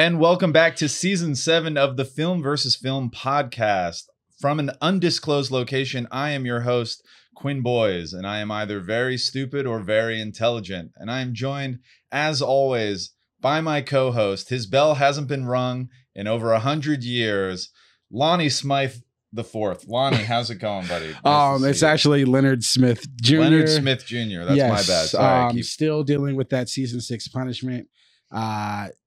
and welcome back to season 7 of the Film versus Film podcast. From an undisclosed location, I am your host, Quinn Boys, and I am either very stupid or very intelligent. And I am joined, as always, by my co-host. His bell hasn't been rung in over 100 years, Lonnie Smythe the Fourth. Lonnie, how's it going, buddy? It's actually Leonard Smith Jr. Leonard Smith Jr. That's my bad. Sorry, I'm still dealing with that season 6 punishment.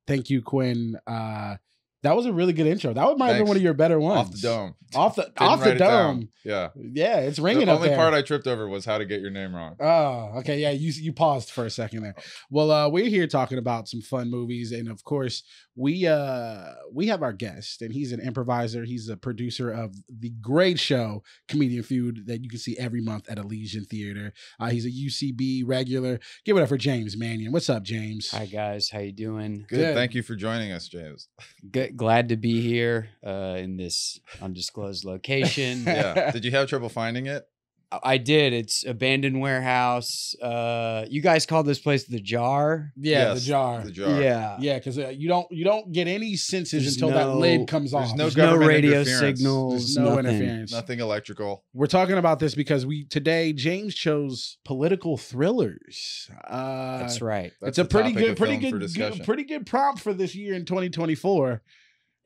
Thank you, Quinn. That was a really good intro. That might have been one of your better ones. Off the dome. Off the dome. Yeah. Yeah, it's ringing the up there. The only part I tripped over was how to get your name wrong. Oh, okay. Yeah, you paused for a second there. Well, we're here talking about some fun movies, and of course, we have our guest, and he's an improviser. He's a producer of the great show Comedian Feud that you can see every month at Elysian Theater. He's a UCB regular. Give it up for James Mannion. What's up, James? Hi guys, how you doing? Good. Thank you for joining us, James. Good. Glad to be here in this undisclosed location. Yeah. Did you have trouble finding it? I did. It's abandoned warehouse. You guys call this place the Jar? Yeah, Yes, the jar. The jar. Yeah. Yeah, because you don't get any senses There's until that lid comes off. no There's no government radio interference. signals. There's no nothing. interference. Nothing electrical. We're talking about this because today James chose political thrillers. That's right. That's It's a the pretty topic good, of film for discussion. pretty good prompt for this year in 2024.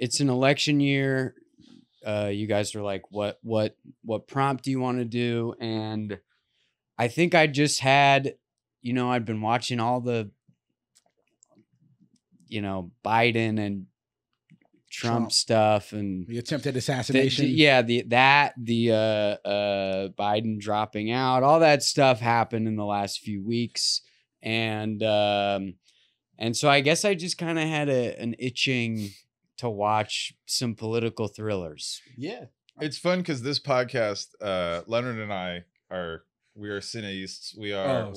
It's an election year. You guys are like, what prompt do you want to do? And I think I just had, I'd been watching all the, Biden and Trump stuff and The attempted assassination. the Biden dropping out, all that stuff happened in the last few weeks. And so I guess I just kind of had an itching to watch some political thrillers. Yeah. It's fun because this podcast, Leonard and I we are cineists. We are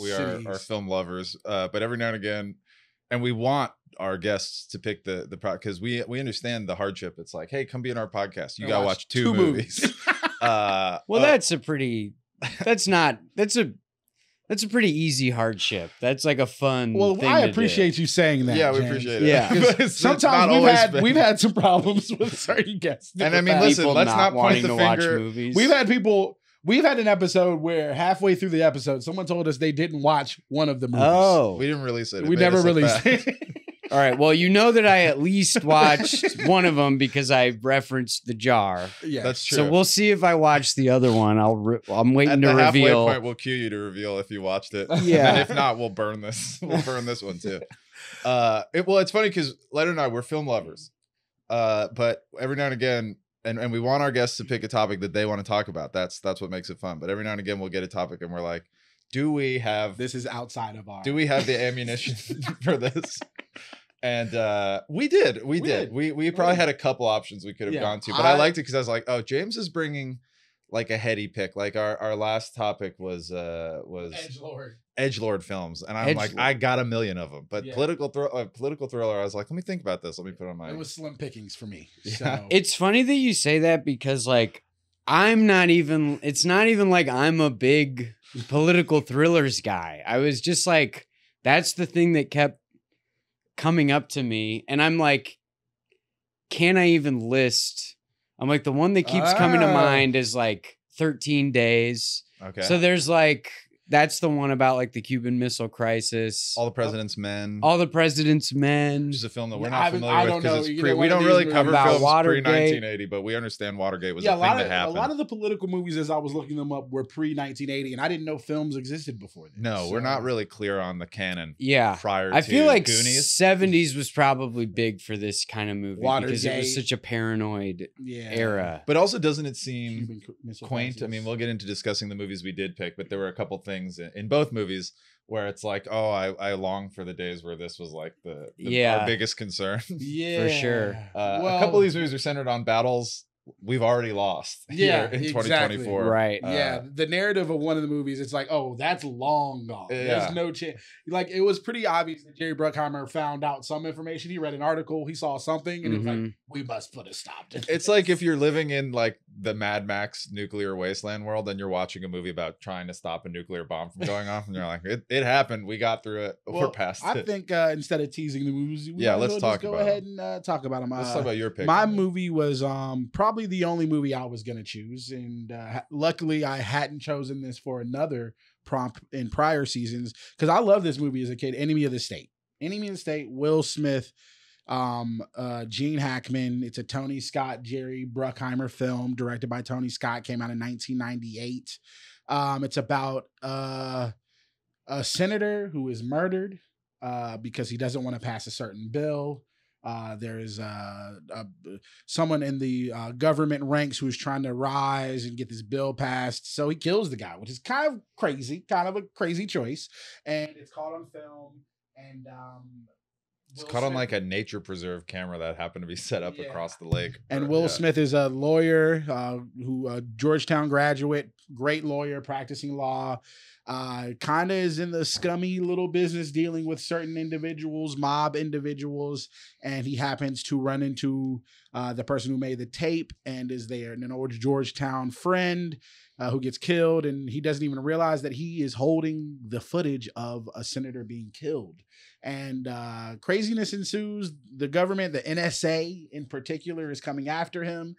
film lovers. But every now and again, and we want our guests to pick the because we understand the hardship. It's like, hey, come be in our podcast. You gotta watch two movies. That's a pretty easy hardship. That's like a fun thing I to appreciate you saying that. Yeah, we James. appreciate it. Yeah. It's Sometimes not always been. we've had some problems with certain guests. And I mean, People listen, let's not point wanting the to watch finger. movies. We've had an episode where halfway through the episode, someone told us they didn't watch one of the movies. Oh, We didn't release it. We never released it. all right. Well, you know that I at least watched one of them because I referenced the Jar. Yeah, That's true. So we'll see if I watch the other one. I'm waiting At to the halfway reveal. point, we'll cue you to reveal if you watched it. Yeah. And if not, we'll burn this. We'll burn this one too. It's funny because Leonard and I, we're film lovers. But every now and again, and we want our guests to pick a topic that they want to talk about. That's what makes it fun. But every now and again, we'll get a topic and we're like, do we have this is outside of our. do we have the ammunition for this? And we did. We probably had a couple options we could have gone to, but I liked it because I was like, oh, James is bringing like a heady pick. Like our last topic was Edgelord films, and I'm like, I got a million of them. But political thriller, I was like, let me think about this. Let me put on my. It was slim pickings for me. Yeah. So. It's funny that you say that because like it's not even like I'm a big political thrillers guy. I was just like, that's the thing that kept coming up to me. And I'm like, can I even list? I'm like, the one that keeps coming to mind is like 13 Days. Okay. So there's like, that's the one about like the Cuban Missile Crisis. All the President's Men. All the President's Men. Which is a film that we're I not familiar with because it's either we one don't of really these cover about films Watergate. pre-1980, but we understand Watergate was a thing that happened. A lot of the political movies, as I was looking them up, were pre-1980, and I didn't know films existed before then. No, we're not really clear on the canon. Yeah. Prior I to feel like Goonies. 70s was probably big for this kind of movie because it Watergate. was such a paranoid era. But also, doesn't it seem Cuban Missile quaint? Crisis. I mean, we'll get into discussing the movies we did pick, but there were a couple things in both movies where it's like, oh, I long for the days where this was like our biggest concern. Yeah, For sure. A couple of these movies are centered on battles we've already lost Yeah, here in exactly. 2024. Right. Yeah, the narrative of one of the movies, it's like, oh, that's long gone. Yeah. There's no chance. Like, it was pretty obvious that Jerry Bruckheimer found out some information. He read an article, he saw something, and it was like, we must put a stop to this. It's like if you're living in like the Mad Max nuclear wasteland world and you're watching a movie about trying to stop a nuclear bomb from going off, and you're like, it happened. We got through it. We're past I it. think instead of teasing the movies, we Yeah, might as let's well talk just go about ahead and talk about them. Let's talk about your pick. My movie was probably the only movie I was going to choose. And luckily, I hadn't chosen this for another prompt in prior seasons because I love this movie as a kid. Enemy of the State. Enemy of the State, Will Smith, Gene Hackman. It's a Tony Scott, Jerry Bruckheimer film directed by Tony Scott. Came out in 1998. It's about a senator who is murdered because he doesn't want to pass a certain bill. There is someone in the government ranks who is trying to rise and get this bill passed. So he kills the guy, which is kind of a crazy choice. And it's caught on film. And it's caught on like a nature preserve camera that happened to be set up across the lake. And Will Smith is a lawyer who Georgetown graduate, great lawyer practicing law. Kind of is in the scummy little business dealing with certain individuals, mob individuals, and he happens to run into the person who made the tape and is there, and an old Georgetown friend who gets killed, and he doesn't even realize that he is holding the footage of a senator being killed. And craziness ensues. The government, the NSA in particular, is coming after him.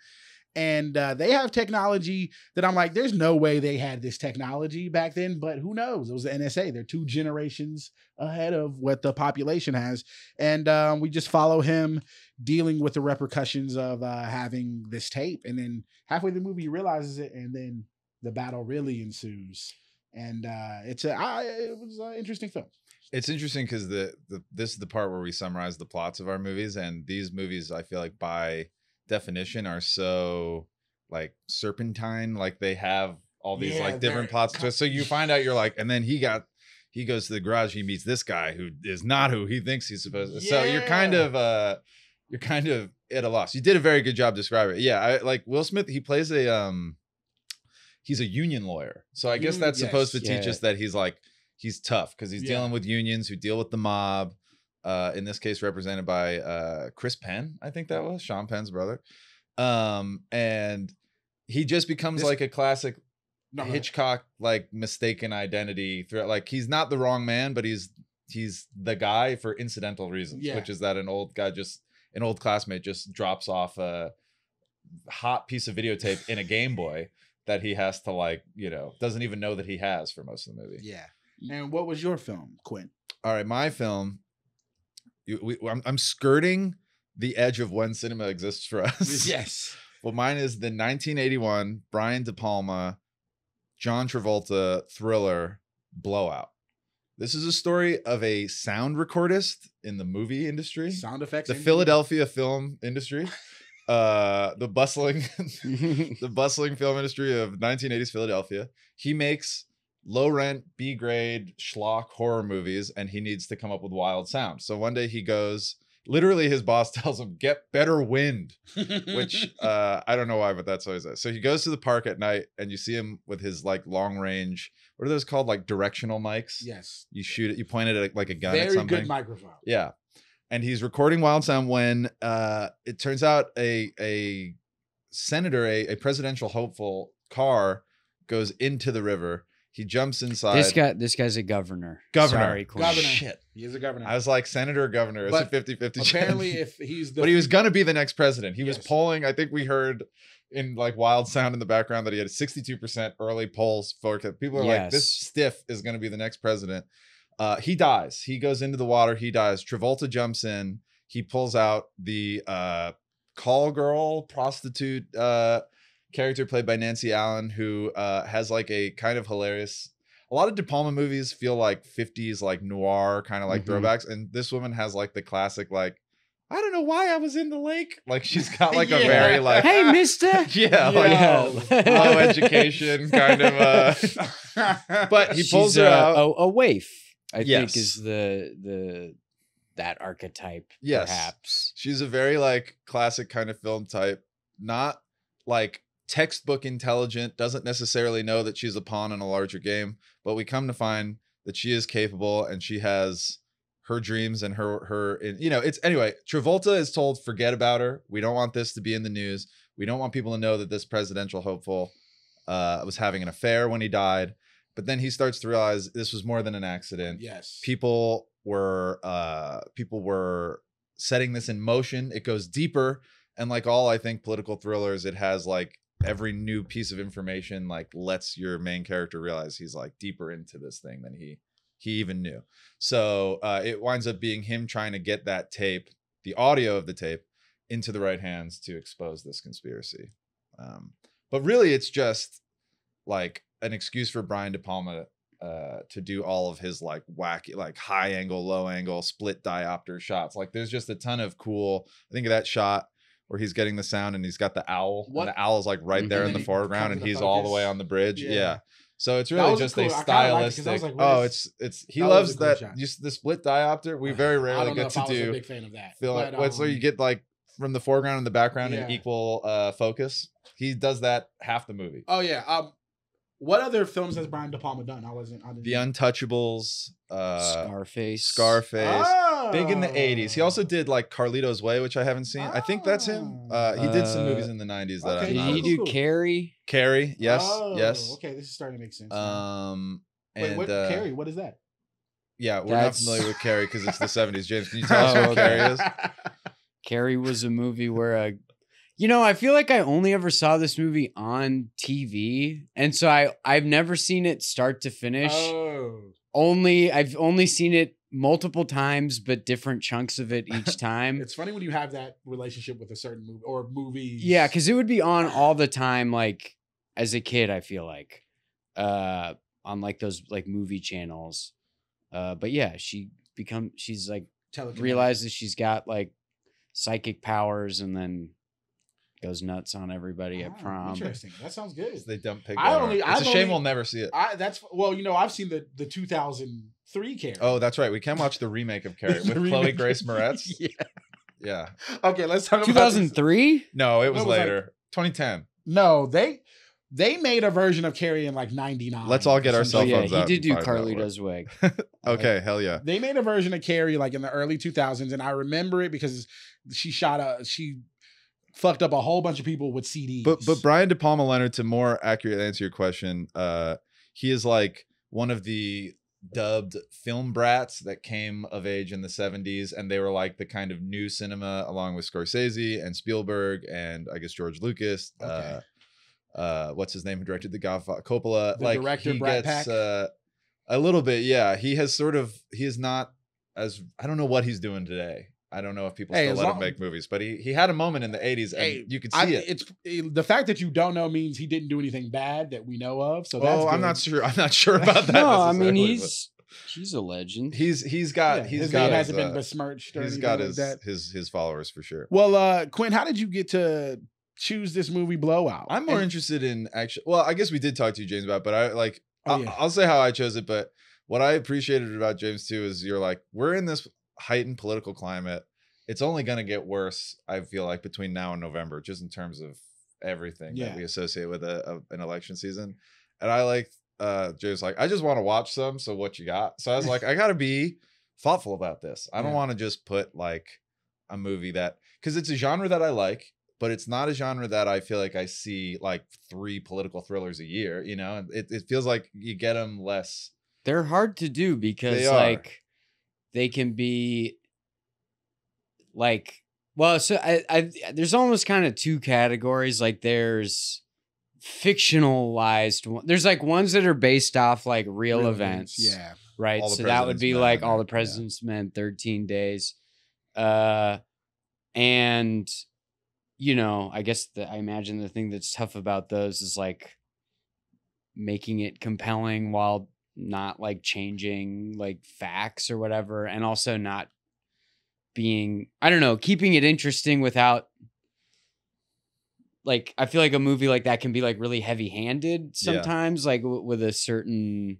And they have technology that I'm like, there's no way they had this technology back then, but who knows? It was the NSA. They're 2 generations ahead of what the population has. And we just follow him dealing with the repercussions of having this tape. And then halfway through the movie, he realizes it, and then the battle really ensues. And it was an interesting film. It's interesting because this is the part where we summarize the plots of our movies, and these movies, I feel like by definition are so like serpentine, like they have all these like different plots to it. So you find out, you're like, and then he goes to the garage, he meets this guy who is not who he thinks he's supposed to. So you're kind of at a loss. You did a very good job describing it. Yeah, I like Will Smith. He plays he's a union lawyer, so I guess that's supposed to teach us that he's tough because he's dealing with unions who deal with the mob. In this case, represented by Chris Penn, I think that was Sean Penn's brother. And he just becomes like a classic Hitchcock, like mistaken identity threat. Like he's not the wrong man, but he's the guy for incidental reasons, which is that an old classmate just drops off a hot piece of videotape in a Game Boy that he has to doesn't even know that he has for most of the movie. Yeah. And what was your film, Quinn? All right, my film. I'm skirting the edge of when cinema exists for us. Yes. Well, mine is the 1981 Brian De Palma, John Travolta thriller Blowout. This is a story of a sound recordist in the movie industry, sound effects, the Philadelphia film industry, the bustling film industry of 1980s Philadelphia. He makes low rent, B grade schlock horror movies, and he needs to come up with wild sound. So one day he goes, literally his boss tells him, get better wind, which I don't know why, but that's always that. So he goes to the park at night and you see him with his like long range, what are those called? Like directional mics? Yes. You shoot it, you point it at like a gun at Very something. good microphone. Yeah. And he's recording wild sound when it turns out a senator, a presidential hopeful car goes into the river. He jumps inside. This guy's a governor. Sorry, governor. Shit. He is a governor. I was like, senator or governor. It's a 50-50 apparently, if he's but he was going to be the next president. He was polling. I think we heard in like wild sound in the background that he had 62% early polls for people are like, this stiff is going to be the next president. He dies. He goes into the water. He dies. Travolta jumps in. He pulls out the call girl prostitute character played by Nancy Allen, who has like a kind of hilarious. A lot of De Palma movies feel like 50s, like noir kind of like throwbacks, and this woman has like the classic like, I don't know why I was in the lake. Like she's got like a very like, hey mister, like low education kind of. But he pulls her out. A waif, I think, is that archetype. Yes, perhaps she's a very like classic kind of film type, not like textbook intelligent, doesn't necessarily know that she's a pawn in a larger game, but we come to find that she is capable and she has her dreams and it's anyway. Travolta is told, forget about her. We don't want this to be in the news. We don't want people to know that this presidential hopeful was having an affair when he died. But then he starts to realize this was more than an accident. Yes. People were setting this in motion. It goes deeper. And like all, I think, political thrillers, it has like every new piece of information like lets your main character realize he's like deeper into this thing than he even knew. So it winds up being him trying to get that tape, the audio of the tape, into the right hands to expose this conspiracy. But really, it's just like an excuse for Brian De Palma to do all of his like wacky, like high angle, low angle, split diopter shots. Like there's just a ton of cool. I think of that shot where he's getting the sound and he's got the owl. And the owl is like right there in the foreground, and he's all the way on the bridge. Yeah. So it's really just a stylistic. He loves that the split diopter. We very rarely get to do. A big fan of that. So you get like from the foreground and the background in equal focus. He does that half the movie. Oh yeah. What other films has Brian De Palma done? The Untouchables, Scarface. Big in the 80s. He also did like Carlito's Way, which I haven't seen. I think that's him. He did some movies in the 90s that Did he do Carrie? Carrie, yes. Okay, this is starting to make sense. What Carrie? What is that? Yeah, we're not familiar with Carrie because it's the 70s. James, can you tell us what Carrie is? Carrie was a movie where I feel like I only ever saw this movie on TV, and so I've never seen it start to finish. I've only seen it multiple times, but different chunks of it each time. It's funny when you have that relationship with a certain movie or movies. Yeah, because it would be on all the time, like as a kid. I feel like on like those like movie channels. But yeah, she's like realizes she's got like psychic powers, and then goes nuts on everybody at prom. Interesting. That sounds good. So they dump pig. It's a shame we'll never see it. I've seen the 2003 Carrie. Oh, that's right. We can watch the remake of Carrie with Chloe Grace Moretz. Yeah. Okay, let's talk about 2003. No, it was later. 2010. No, they made a version of Carrie in like 99. Let's all get our cell phones out. He did do Carlito's Way. Okay, hell yeah. They made a version of Carrie like in the early 2000s, and I remember it because she fucked up a whole bunch of people with CDs. But Brian De Palma, Leonard, to more accurately answer your question, he is like one of the dubbed film brats that came of age in the 70s, and they were like the kind of new cinema along with Scorsese and Spielberg and I guess George Lucas. Okay. What's his name who directed The Godfather? Coppola. The director, Brat Pack. A little bit, yeah. He is not as, I don't know what he's doing today. I don't know if people still let him make movies, but he had a moment in the 80s and you could see it. It's the fact that you don't know means he didn't do anything bad that we know of. So that's I'm not sure. I'm not sure about that. No, I mean he's a legend. His name hasn't been besmirched. He's got his followers for sure. Well, Quinn, how did you get to choose this movie Blowout? I'm more interested in actually. Well, I guess we did talk to you, James, about it, but I like. I'll say how I chose it, but what I appreciated about James too is you're like, we're in this heightened political climate. It's only going to get worse, I feel like, between now and November, just in terms of everything that we associate with an election season. And I like, Jay's like, I just want to watch some. So what you got? So I was like, I got to be thoughtful about this. I don't want to just put like a movie because it's a genre that I like, but it's not a genre that I feel like I see like 3 political thrillers a year. You know, it feels like you get them less. They're hard to do because like they can be like, well, so I there's almost kind of 2 categories. Like there's fictionalized there's like ones that are based off like real events. Yeah. Right. So that would be like All the President's Men, 13 Days. And I guess I imagine the thing that's tough about those is like making it compelling while not like changing like facts or whatever, and also not being, I don't know, keeping it interesting without like, I feel like a movie like that can be like really heavy-handed sometimes, like with a certain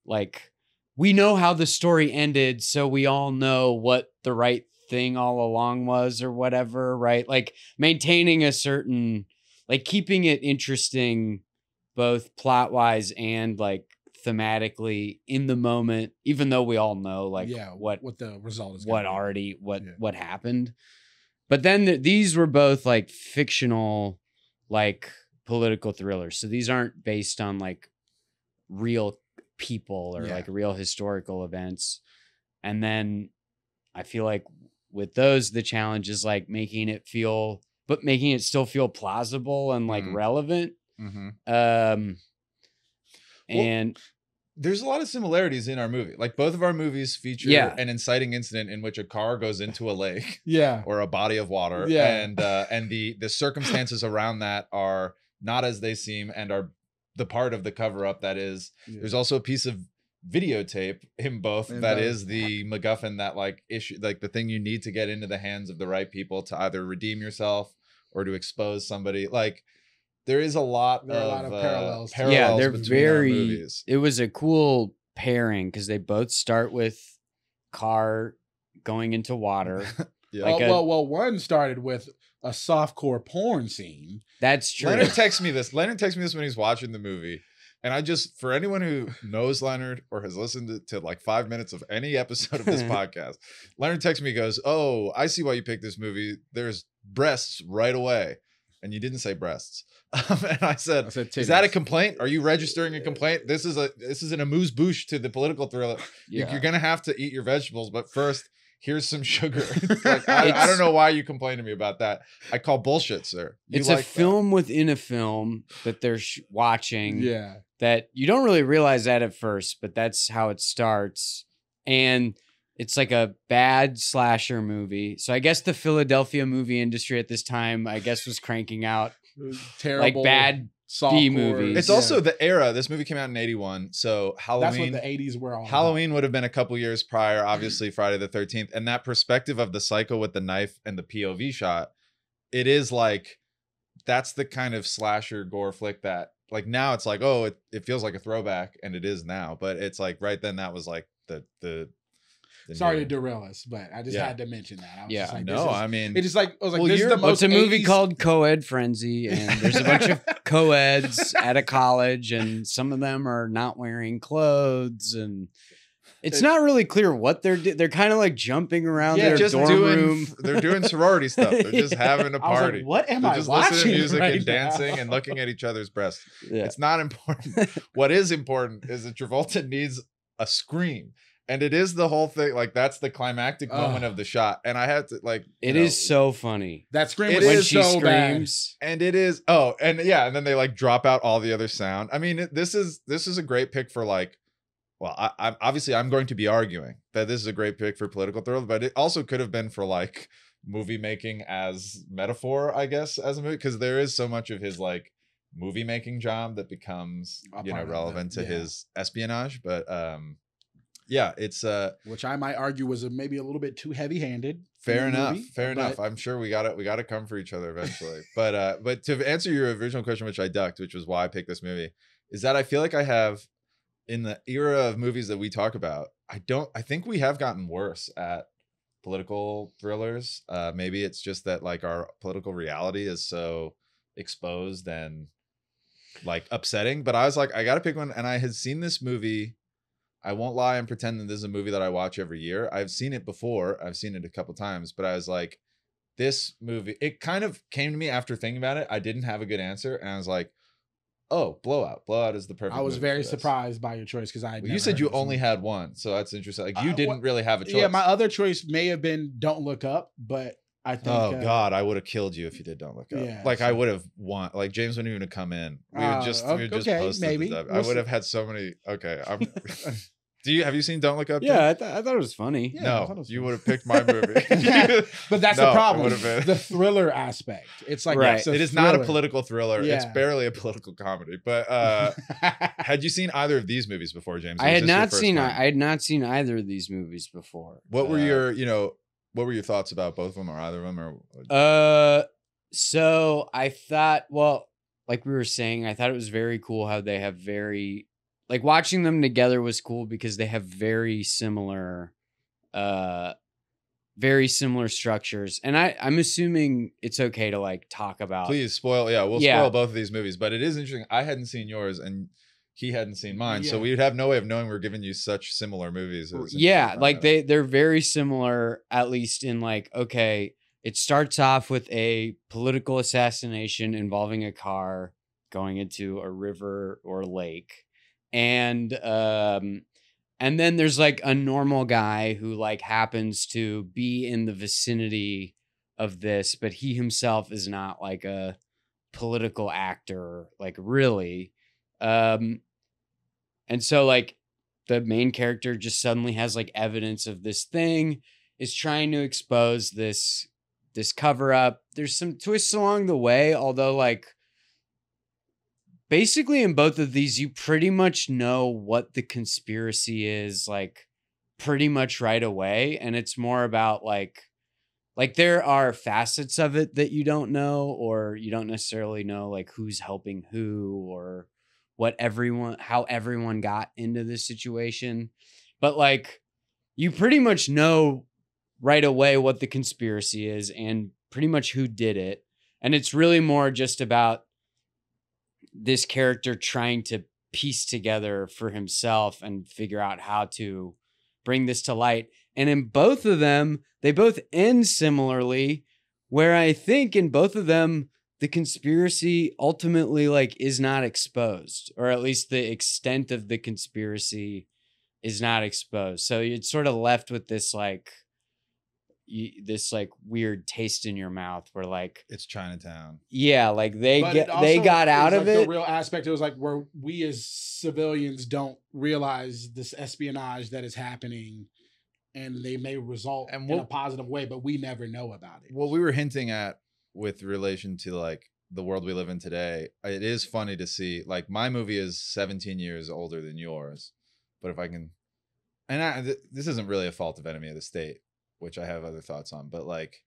like, we know how the story ended, so we all know what the right thing all along was or whatever, right? Like maintaining a certain like keeping it interesting, both plot wise and like thematically in the moment, even though we all know like what the result is, what happened. But then these were both like fictional, like political thrillers. So these aren't based on like real people or like real historical events. And then I feel like with those, the challenge is like making it still feel plausible and like relevant. And there's a lot of similarities in our movie. Like both of our movies feature an inciting incident in which a car goes into a lake, or a body of water, and the circumstances around that are not as they seem and are the part of the cover up that is. There's also a piece of videotape in both that is the MacGuffin that like issue, like the thing you need to get into the hands of the right people to either redeem yourself or to expose somebody. Like there is a lot of parallels. Yeah, they're between our movies. It was a cool pairing because they both start with car going into water. Yeah. Well, one started with a softcore porn scene. That's true. Leonard texts me this when he's watching the movie. And I just, for anyone who knows Leonard or has listened to like 5 minutes of any episode of this podcast, Leonard texts me, goes, "Oh, I see why you picked this movie. There's breasts right away." And you didn't say breasts. And I said "Is that a complaint? Are you registering a complaint? This is an amuse-bouche to the political thriller. Yeah. You're going to have to eat your vegetables, but first, here's some sugar." Like, I don't know why you complain to me about that. I call bullshit, sir. It's a film within a film that they're watching. That you don't really realize that at first, but that's how it starts. And it's like a bad slasher movie. So I guess the Philadelphia movie industry at this time, I guess, was cranking out terrible, like bad B movies. It's also the era. This movie came out in 81. So Halloween. That's what the 80s were all Halloween about. would have been a couple years prior, obviously Friday the 13th. And that perspective of the psycho with the knife and the POV shot, it is like, that's the kind of slasher gore flick that, like, now it's like, oh, it feels like a throwback, and it is now. But it's like right then that was like the sorry to derail us, but I just had to mention that. I was just like, I mean, it's just like, I was like, well, this is the most. It's a movie called Co-ed Frenzy, and there's a bunch of co-eds at a college, and some of them are not wearing clothes, and it's not really clear what they're doing. They're kind of like jumping around their dorm room. They're doing sorority stuff. They're just having a party. Like, what am they're I just watching listening to music right and dancing now? and looking at each other's breasts. Yeah. It's not important. What is important is that Travolta needs a scream. And it is the whole thing. Like, that's the climactic moment of the shot. And I had to, like, it is so funny. That scream when she so screams. Bad. And it is. Oh, and yeah. And then they like drop out all the other sound. I mean, this is a great pick for like, well, I'm obviously I'm going to be arguing that this is a great pick for political thriller, but it also could have been for like movie making as metaphor, I guess, as a movie, because there is so much of his like movie making job that becomes relevant to his espionage. But yeah, it's which I might argue was maybe a little bit too heavy handed. Fair enough. I'm sure we got to come for each other eventually. But to answer your original question, which I ducked, which was why I picked this movie, is that I feel like I have, in the era of movies that we talk about, I think we have gotten worse at political thrillers. Maybe it's just that like our political reality is so exposed and like upsetting. But I was like, I got to pick one. And I had seen this movie. I won't lie and pretend that this is a movie that I watch every year. I've seen it before. I've seen it a couple times, but I was like, this movie, it kind of came to me after thinking about it. I didn't have a good answer. And I was like, oh, Blowout. Blowout is the perfect. I was very surprised by your choice because you said you only had one, so that's interesting. Like you didn't really have a choice. Yeah, my other choice may have been Don't Look Up, but I think. Oh God, I would have killed you if you did Don't Look Up. Yeah, like I would have won. Like James wouldn't even have come in. We would just post maybe. I would have had so many. Okay, have you seen Don't Look Up? Yeah, I thought it was funny. Yeah, no, you would have picked my movie. But that's the problem. The thriller aspect. It's like it is not a political thriller. Yeah. It's barely a political comedy. But had you seen either of these movies before, James? I had not seen either of these movies before. What were your thoughts about both of them or either of them? So I thought, well, like we were saying, I thought it was very cool how they have like watching them together was cool because they have very similar very similar structures. And I'm assuming it's okay to like talk about. Please spoil. Yeah, we'll spoil both of these movies. But it is interesting. I hadn't seen yours, and he hadn't seen mine, so we'd have no way of knowing we're giving you such similar movies. Yeah, like they're very similar, at least in like, okay, it starts off with a political assassination involving a car going into a river or lake, and then there's like a normal guy who like happens to be in the vicinity of this, but he himself is not like a political actor, like really. And so like the main character just suddenly has like evidence of this thing, is trying to expose this cover up. There's some twists along the way, although like basically in both of these, you pretty much know what the conspiracy is, like pretty much right away. And it's more about like there are facets of it that you don't know, or you don't necessarily know like who's helping who, or how everyone got into this situation. But like you pretty much know right away what the conspiracy is and pretty much who did it. And it's really more just about this character trying to piece together for himself and figure out how to bring this to light. And in both of them, they both end similarly, where I think in both of them, the conspiracy ultimately like is not exposed, or at least the extent of the conspiracy is not exposed. So it's sort of left with this like weird taste in your mouth where like it's Chinatown. Yeah, like they got out of it. The real aspect, it was like where we as civilians don't realize this espionage that is happening, and they may result in a positive way, but we never know about it. What we were hinting at with relation to like the world we live in today, it is funny to see like my movie is 17 years older than yours, but if I can, and this isn't really a fault of Enemy of the State, which I have other thoughts on, but like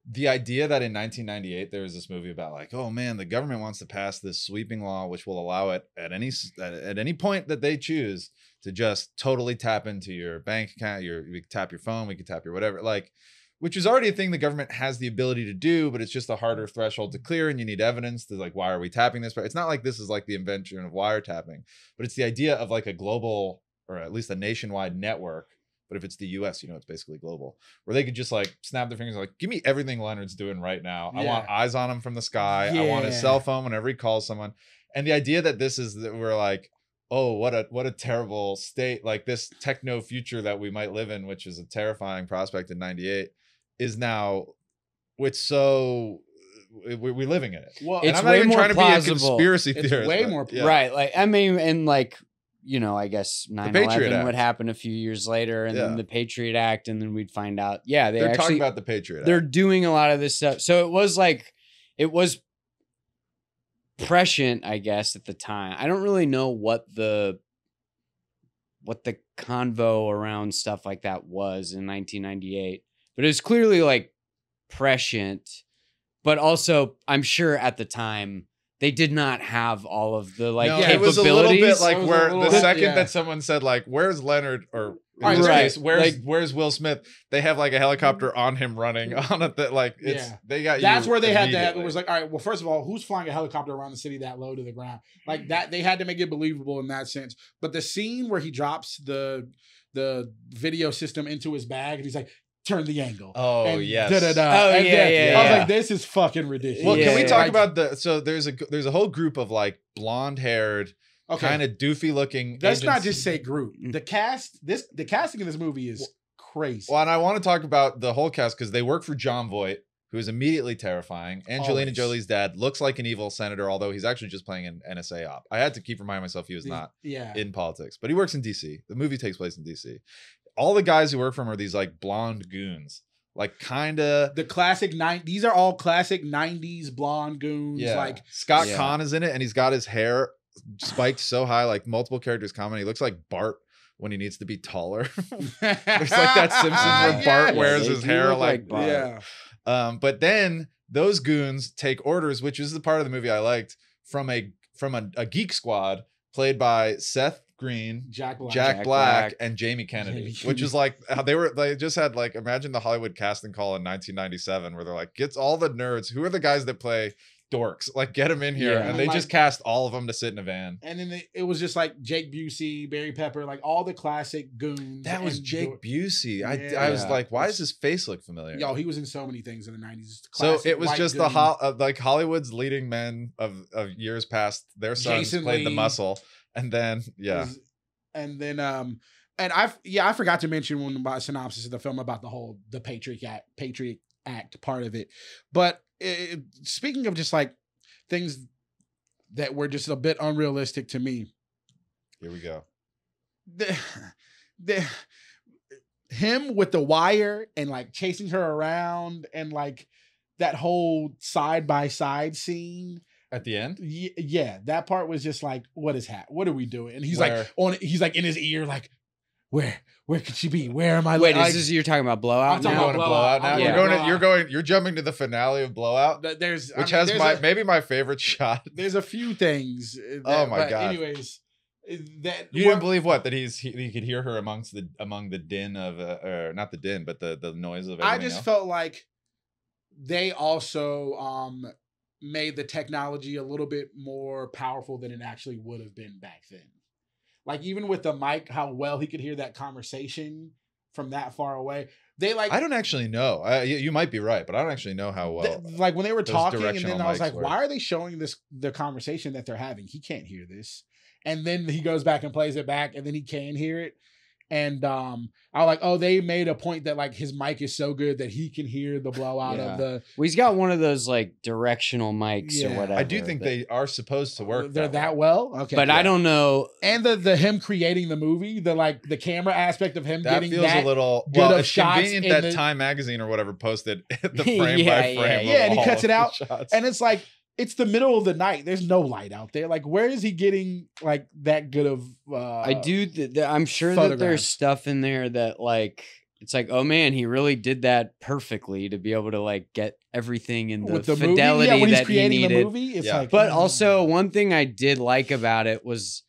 the idea that in 1998 there was this movie about like, oh man, the government wants to pass this sweeping law which will allow it at any point that they choose to just totally tap into your bank account, we can tap your phone, we can tap your whatever, like, which is already a thing the government has the ability to do, but it's just a harder threshold to clear, and you need evidence to like, why are we tapping this? But it's not like this is like the invention of wiretapping, but it's the idea of like a global, or at least a nationwide network. But if it's the US, it's basically global, where they could just like snap their fingers, like, give me everything Leonard's doing right now. I want eyes on him from the sky. I want his cell phone whenever he calls someone. And the idea that we're like, oh, what a terrible state, like this techno future that we might live in, which is a terrifying prospect in 98, is now, we're living in it. Well, it's I'm not even trying plausible. To be a conspiracy theorist. It's way more right. Like, I mean, and like, I guess 9/11 would happen a few years later, and then the Patriot Act, and then we'd find out, they're talking about the Patriot Act. They're doing a lot of this stuff. So it was prescient, I guess, at the time. I don't really know what the convo around stuff like that was in 1998, but it was clearly like prescient, but also I'm sure at the time they did not have all of the capabilities. It was a little bit like where the second that someone said like, "Where's Leonard?" or in this case, where's Will Smith? They have like a helicopter on him running on it. That like they got. That's where they had to have. It was like, all right, well, first of all, who's flying a helicopter around the city that low to the ground? Like that, they had to make it believable in that sense. But the scene where he drops the video system into his bag and he's like, turn the angle. Oh, and yes. I was like, this is fucking ridiculous. Well, can we talk about there's a whole group of like blonde-haired, kind of doofy looking. Let's not just say group. The casting in this movie is crazy. Well, and I want to talk about the whole cast because they work for John Voight, who is immediately terrifying. Angelina Jolie's dad looks like an evil senator, although he's actually just playing an NSA op. I had to keep reminding myself he was not in politics, but he works in DC. The movie takes place in DC. All the guys who work for him are these like blonde goons, like kind of the classic These are all classic 90s blonde goons. Yeah. Like Scott Conn is in it, and he's got his hair spiked so high, like multiple characters comment. He looks like Bart when he needs to be taller. There's like that Simpsons where Bart wears his hair like Bart. But then those goons take orders, which is the part of the movie I liked, from a geek squad played by Seth Green, Jack Black. Jack Black, and Jamie Kennedy, Jamie which is like how they just had like, imagine the Hollywood casting call in 1997 where they're like, gets all the nerds. Who are the guys that play dorks? Like, get them in here. Yeah. And they just cast all of them to sit in a van. And then it was just like Jake Busey, Barry Pepper, like all the classic goons. That was and Jake Busey. Yeah. I was like, why does his face look familiar? Yo, he was in so many things in the 90s. So Classic it was white just goon. like Hollywood's leading men of years past. Their sons Jason played the Lee. muscle, and then And then and I forgot to mention when my synopsis of the film about the Patriot Act part of it. But speaking of just like things that were just a bit unrealistic to me. Here we go. Him with the wire and like chasing her around and like that whole side by side scene At the end? yeah, that part was just like, what are we doing? And he's Where? he's like in his ear, like, where could she be? Where am I? Wait, like, is this you're talking about Blowout? I'm You're talking now? going to Blowout. Blowout now? Yeah. You're jumping to the finale of Blowout, there's which I mean, has maybe my favorite shot. there's a few things. Oh my God. Anyways, that You didn't believe what? That he could hear her among the din of or not the din, but the noise of everything I just else. felt like they also made the technology a little bit more powerful than it actually would have been back then. Like even with the mic, how well he could hear that conversation from that far away. They like I don't actually know. You might be right, but I don't actually know how well. like when they were those talking, and directional then I was mics like, work. why are they showing the conversation that they're having? He can't hear this. And then he goes back and plays it back, and then he can hear it. And I was like, oh, they made a point that like his mic is so good that he can hear the blowout Yeah. of the. Well, he's got one of those like directional mics Yeah. or whatever. I do think that- they are supposed to work. They're that way. well, okay. But I don't know. And the him creating the movie, the camera aspect of him That getting feels that a little. good Well, of it's shots convenient in that the- Time Magazine or whatever posted the frame Yeah, by frame. yeah, of and he all cuts of it the out, shots. and it's like it's the middle of the night. There's no light out there. Like, where is he getting like that good of? I do. I'm sure that photographs. there's stuff in there that like it's like, oh man, he really did that perfectly to be able to like get everything in the, with the fidelity movie, yeah, when he's that he creating needed. the movie, it's Yeah. like. But also, one thing I did like about it was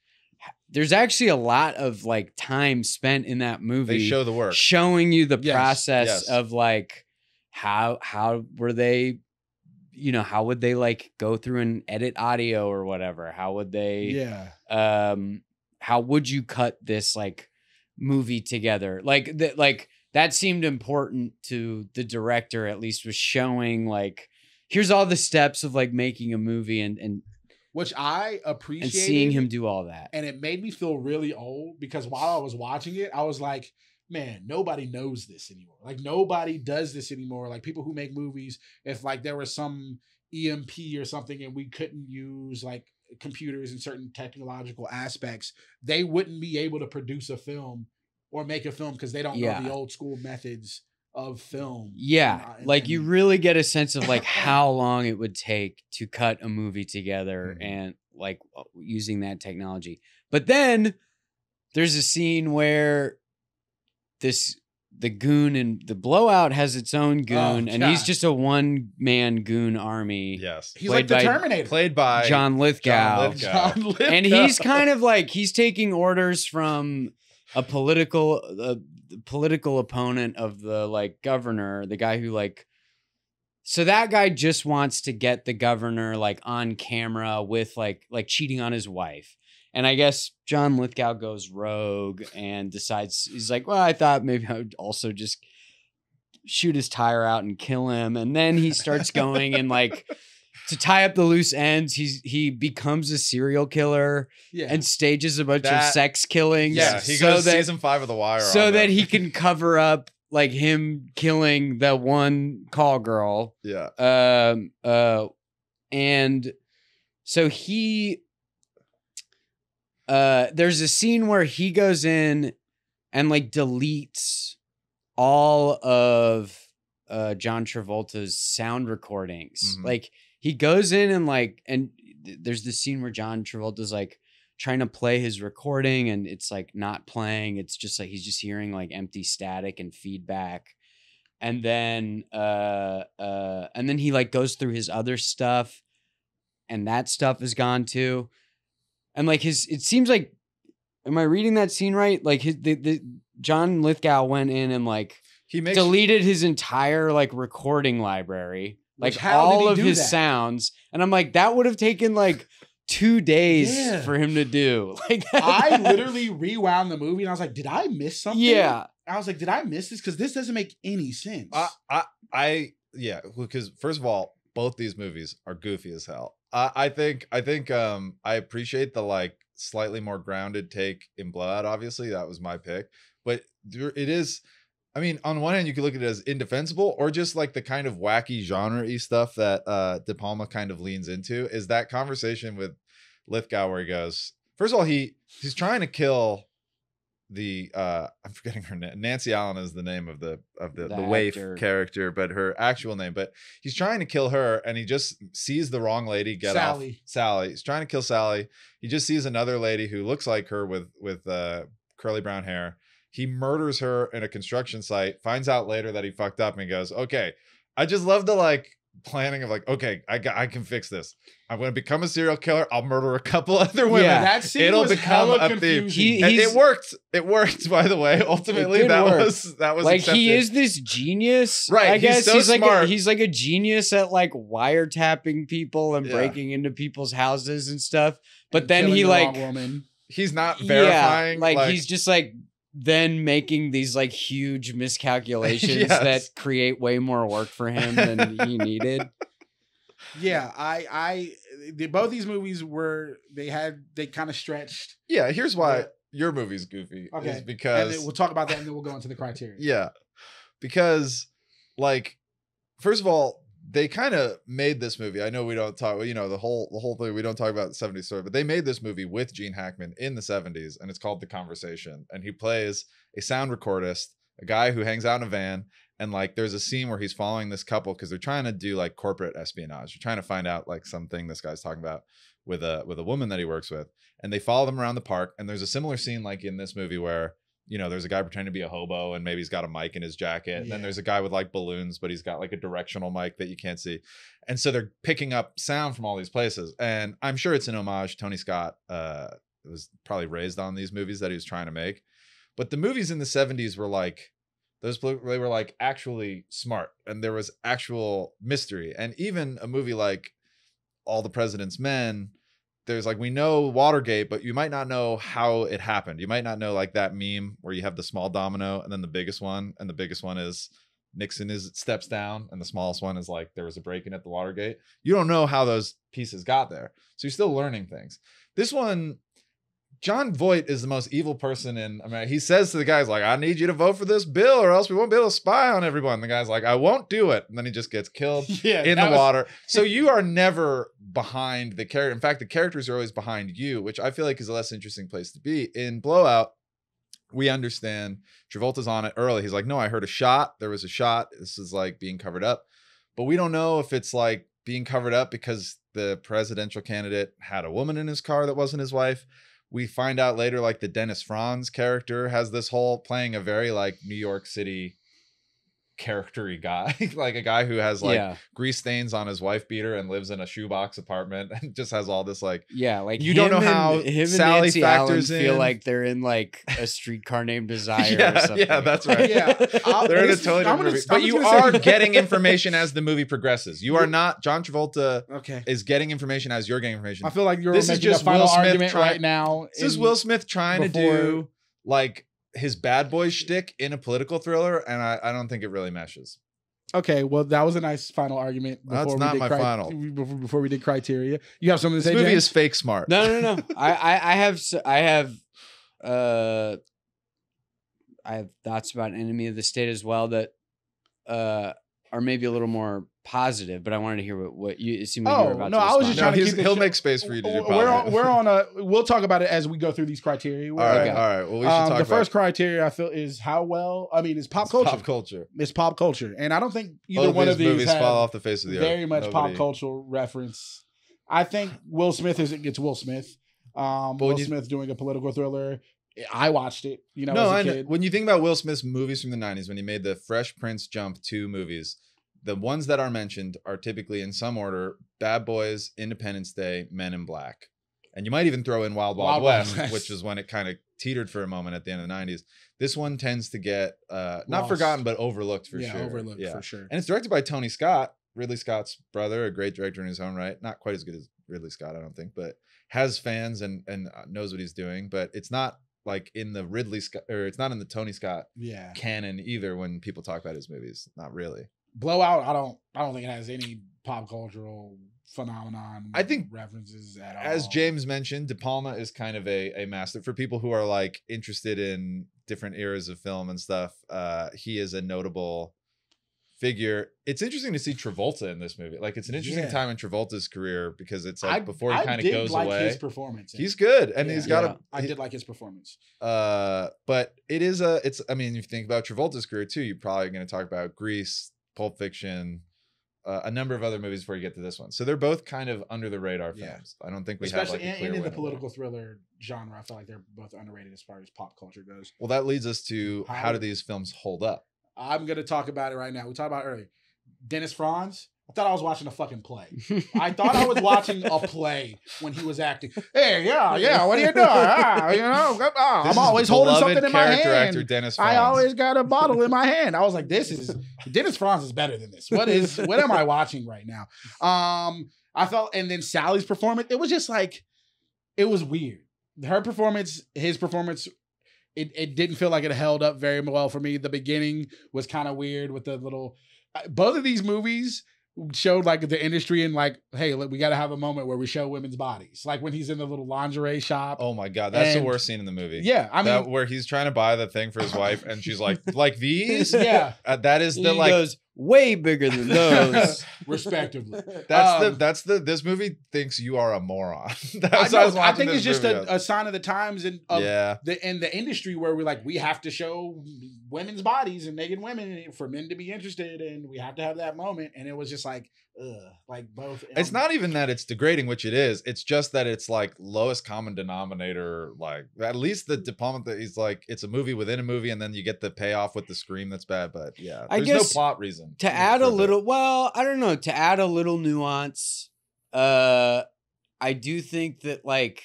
there's actually a lot of like time spent in that movie They show the work. showing you the Yes, process yes. of like how were they, how would they like go through and edit audio or whatever? How would they yeah, how would you cut this like movie together? Like that seemed important to the director, at least, was showing like here's all the steps of like making a movie and which I appreciated, seeing him do all that. and it made me feel really old because while I was watching it, I was like, man, nobody knows this anymore. Like nobody does this anymore. Like people who make movies, if like there was some EMP or something and we couldn't use like computers in certain technological aspects, they wouldn't be able to produce a film or make a film because they don't Yeah. know the old school methods of film. Yeah, And- like you and- really get a sense of like how long it would take to cut a movie together Mhm. and like using that technology. But then there's a scene where the goon and the Blowout has its own goon, and he's God. just a one-man goon army. Yes. He's like the played by Terminator. Played by John Lithgow. John Lithgow. And he's kind of like he's taking orders from a political opponent of the like governor, the guy who like, so that guy just wants to get the governor like on camera with like cheating on his wife. And I guess John Lithgow goes rogue and decides, he's like, well, I thought maybe I would also just shoot his tire out and kill him. And then he starts going and like to tie up the loose ends, he becomes a serial killer Yeah. and stages a bunch of That- sex killings. Yeah, he so goes that, season 5 of The Wire. so on that them. he can cover up like him killing the one call girl. Yeah. And so there's a scene where he goes in and like deletes all of John Travolta's sound recordings. Mhm. Like he goes in and there's this scene where John Travolta's like trying to play his recording and it's like not playing. It's just like he's just hearing like empty static and feedback. And then he like goes through his other stuff and that stuff is gone too. And like it seems like am I reading that scene right? Like the John Lithgow went in and like He makes deleted his entire like recording library, like how all did he of do his that? sounds. And I'm like, that would have taken like 2 days Yeah. for him to do. Like I literally rewound the movie and I was like, did I miss something? Yeah. I was like, did I miss this? Because this doesn't make any sense. yeah, because first of all, both these movies are goofy as hell. I think I appreciate the like slightly more grounded take in Blowout. Obviously, that was my pick, but it is. I mean, on one hand, you could look at it as indefensible, or just like the kind of wacky genre-y stuff that De Palma kind of leans into. Is that conversation with Lithgow where he goes, first of all, he's trying to kill the I'm forgetting her name. Nancy Allen is the name of the waif character, but her actual name. But he's trying to kill her, and he just sees the wrong lady get off. Sally. He's trying to kill Sally. He just sees another lady who looks like her with curly brown hair. He murders her in a construction site, finds out later that he fucked up, and he goes, okay, I just love the like planning of like, okay, I can fix this. I'm going to become a serial killer. I'll murder a couple other women. Yeah, that scene It'll was become hella a confusing. theme. And it worked. It worked, by the way. Ultimately, that was like accepted. he is this genius. Right. I guess he's so smart. He's like a genius at like wiretapping people and Yeah. breaking into people's houses and stuff. But And then killing he the like wrong woman. He's not verifying. like he's just like then making these like huge miscalculations Yes. that create way more work for him than he needed. Yeah, both these movies they kind of stretched. Yeah, here's why Yeah. your movie's goofy. Okay, Is because and then we'll talk about that, and then we'll go into the criteria. yeah, because like first of all, they kind of made this movie. I know we don't talk, the whole thing. We don't talk about the 70s story, but they made this movie with Gene Hackman in the 70s, and it's called The Conversation. And he plays a sound recordist, a guy who hangs out in a van. And like, there's a scene where he's following this couple because they're trying to do like corporate espionage. They're trying to find out like something this guy's talking about with a woman that he works with. And they follow them around the park. And there's a similar scene like in this movie where, there's a guy pretending to be a hobo and maybe he's got a mic in his jacket. And then there's a guy with like balloons, but he's got like a directional mic that you can't see. And so they're picking up sound from all these places. And I'm sure it's an homage. Tony Scott was probably raised on these movies that he was trying to make. But the movies in the 70s were like, they were like actually smart, and there was actual mystery. And even a movie like All the President's Men, there's like, we know Watergate, but you might not know how it happened. You might not know like that meme where you have the small domino and then the biggest one, and the biggest one is Nixon steps down, and the smallest one is like there was a break-in at the Watergate. You don't know how those pieces got there, so you're still learning things. This one, John Voight is the most evil person in America. He says to the guys like, I need you to vote for this bill or else we won't be able to spy on everyone. The guy's like, I won't do it. And then he just gets killed in the water. So you are never behind the character. In fact, the characters are always behind you, which I feel like is a less interesting place to be. In Blowout, we understand Travolta's on it early. He's like, no, I heard a shot. There was a shot. This is like being covered up. But we don't know if it's like being covered up because the presidential candidate had a woman in his car that wasn't his wife. We find out later, like the Dennis Franz character has this whole playing a very like New York City character-y guy, like a guy who has like grease stains on his wife beater and lives in a shoebox apartment and just has all this like like you don't know how him Sally and Nancy factors Allen in. feel like they're in like a Streetcar Named Desire or something. Yeah, that's right. They're in a totally different movie. But you are getting information as the movie progresses. You are not John Travolta. Is getting information as you're getting information. I feel like you're this making is just a final Will Smith argument right now. This is Will Smith trying to do like his bad boy shtick in a political thriller, and I don't think it really meshes. Okay, well, that was a nice final argument. That's not my final. Before we did criteria, you have something to say. This movie James? is fake smart. No. I have thoughts about Enemy of the State as well that are maybe a little more positive, but I wanted to hear what you. It seemed like you were about to I was just trying to keep he'll make space for you to do. We'll talk about it as we go through these criteria. All right. Well, we should talk about the first criteria. I feel is it's pop culture. Pop culture. It's pop culture, and I don't think either one of these movies fall off the face of the earth. Very much pop cultural reference. I think Will Smith gets Will Smith. Will Smith doing a political thriller. I watched it, as a kid. When you think about Will Smith's movies from the 90s, when he made the Fresh Prince Jump 2 movies, the ones that are mentioned are typically in some order: Bad Boys, Independence Day, Men in Black. And you might even throw in Wild Wild West, which is when it kind of teetered for a moment at the end of the 90s. This one tends to get not Lost. forgotten, but overlooked for Yeah, sure. overlooked for sure. And it's directed by Tony Scott, Ridley Scott's brother, a great director in his own right. Not quite as good as Ridley Scott, I don't think, but has fans and knows what he's doing. But it's not like in the Ridley Scott, or it's not in the Tony Scott canon either when people talk about his movies. Not really. Blowout, I don't think it has any pop cultural phenomenon. I think references at all. As James mentioned, De Palma is kind of a master for people who are like interested in different eras of film and stuff. He is a notable figure. It's interesting to see Travolta in this movie. Like, it's an interesting time in Travolta's career because it's like before he kind of goes away. His performance. He's good, and he's got I did like his performance. But it's. I mean, if you think about Travolta's career too, you're probably going to talk about Grease, Pulp Fiction, a number of other movies before you get to this one. So they're both kind of under the radar films. I don't think we have like a clear and in the winner. political thriller genre, I feel like they're both underrated as far as pop culture goes. Well, that leads us to how do these films hold up? I'm going to talk about it right now. We talked about it earlier. Dennis Franz. I thought I was watching a fucking play. I thought I was watching a play when he was acting. Hey, yeah, what are you doing? I'm always holding something in my hand. Actor Dennis Franz. I always got a bottle in my hand. I was like, Dennis Franz is better than this. What am I watching right now? I felt, and then Sally's performance, it was just like, it was weird. Her performance, his performance, it didn't feel like it held up very well for me. The beginning was kind of weird with the little, both of these movies showed like the industry and like, hey, look, we got to have a moment where we show women's bodies. Like when he's in the little lingerie shop. Oh my God. That's the worst scene in the movie. Yeah. I mean, where he's trying to buy the thing for his wife and she's like these? Yeah. That is the he like. goes way bigger than those. Respectively. This movie thinks you are a moron. I think it's just a sign of the times and the industry where we have to show women's bodies and naked women for men to be interested, and we have to have that moment. And it was just like, both. It's not even that it's degrading, which it is. It's just that it's like lowest common denominator. Like at least the De Palma that he's like, it's a movie within a movie, and then you get the payoff with the scream that's bad. But yeah, there's no plot reason. To add a little, I don't know, to add a little nuance, I do think that like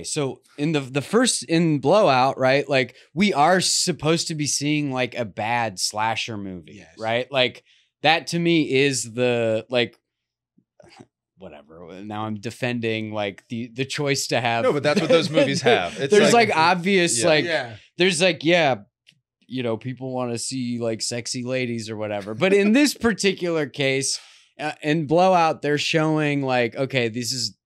so in the first, in Blowout, right? Like we are supposed to be seeing like a bad slasher movie, right? Like that to me is the like, whatever. Now I'm defending like the choice to have. No, but that's what those movies have. It's there's like obvious, there's like, people want to see like sexy ladies or whatever. But in this particular case, in Blowout, they're showing like, okay, this is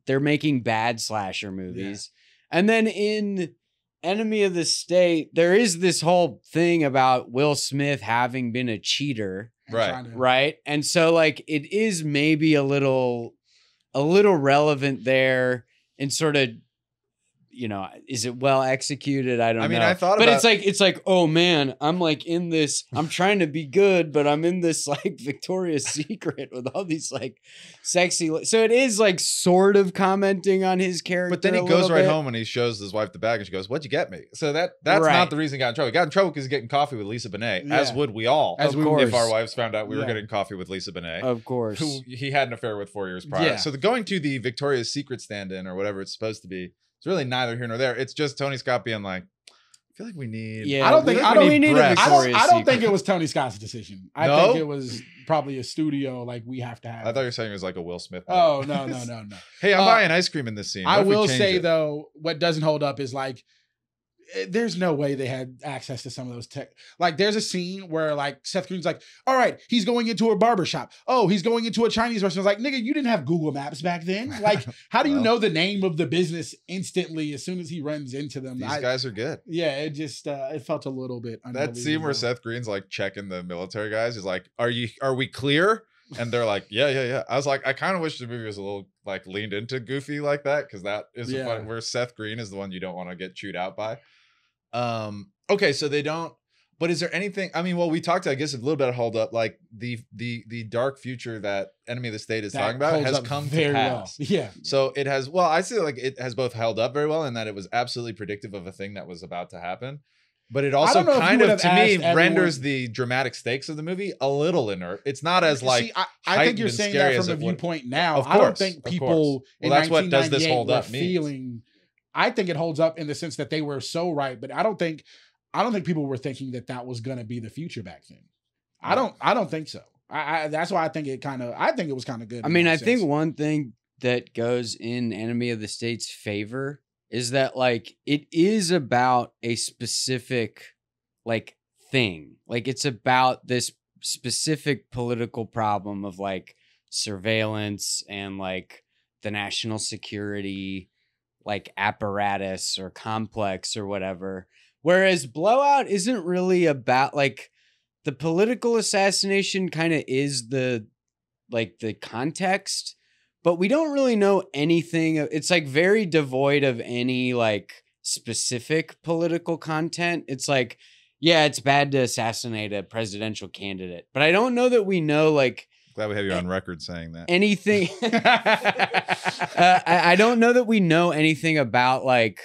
they're making bad slasher movies. And then in Enemy of the State, there is this whole thing about Will Smith having been a cheater. Right. And so like it is maybe a little relevant there and sort of, is it well executed? I don't know. I thought but it's like, oh man, I'm like in this, I'm trying to be good, but I'm in this like Victoria's Secret with all these like sexy. So it is like sort of commenting on his character. But then he goes right home and he shows his wife the bag and she goes, "What'd you get me?" So that's not the reason he got in trouble. He got in trouble because he's getting coffee with Lisa Bonet, as would we all. If our wives found out we were getting coffee with Lisa Bonet. Of course. Who he had an affair with 4 years prior. So going to the Victoria's Secret stand-in or whatever it's supposed to be, it's really neither here nor there. It's just Tony Scott being like, I feel like we need. Yeah, I don't think it was Tony Scott's decision. I think it was probably a studio like we have to have. I thought you were saying it was like a Will Smith. Oh no. Hey, I'm buying ice cream in this scene. I will say though, what doesn't hold up is like, there's no way they had access to some of those tech. Like there's a scene where like Seth Green's like, all right, he's going into a barbershop. Oh, he's going into a Chinese restaurant. It's like, nigga, you didn't have Google Maps back then. Like, how do you know the name of the business instantly as soon as he runs into them? These guys are good. Yeah, it just it felt a little bit that scene where Seth Green's like checking the military guys. He's like, are we clear? And they're like, yeah. I was like, I kind of wish the movie was a little like leaned into goofy like that, because that is the fun where Seth Green is the one you don't want to get chewed out by. Okay, so they don't. But is there anything? I mean, well, we talked, I guess, a little bit of hold up, like the dark future that Enemy of the State is talking about has come to pass. Well. Yeah. So it has. Well, I feel like it has both held up very well, in that it was absolutely predictive of a thing that was about to happen. But it also kind of, to me, renders the dramatic stakes of the movie a little inert. It's not as like. See, I think you're saying that from a viewpoint now. Of course, I don't think people in that's what does this hold up feeling. I think it holds up in the sense that they were so right, but I don't think people were thinking that was going to be the future back then. I don't think so. I that's why I think it was kind of good. I mean, I think one thing that goes in Enemy of the State's favor is that like it is about a specific like thing. Like it's about this specific political problem of like surveillance and like the national security like apparatus or complex or whatever. Whereas Blowout isn't really about like the political assassination kind of is the context, but we don't really know anything. It's like very devoid of any like specific political content. It's like, yeah, it's bad to assassinate a presidential candidate, but I don't know that we know like. Glad we have you on record saying that. Anything. I don't know that we know anything about like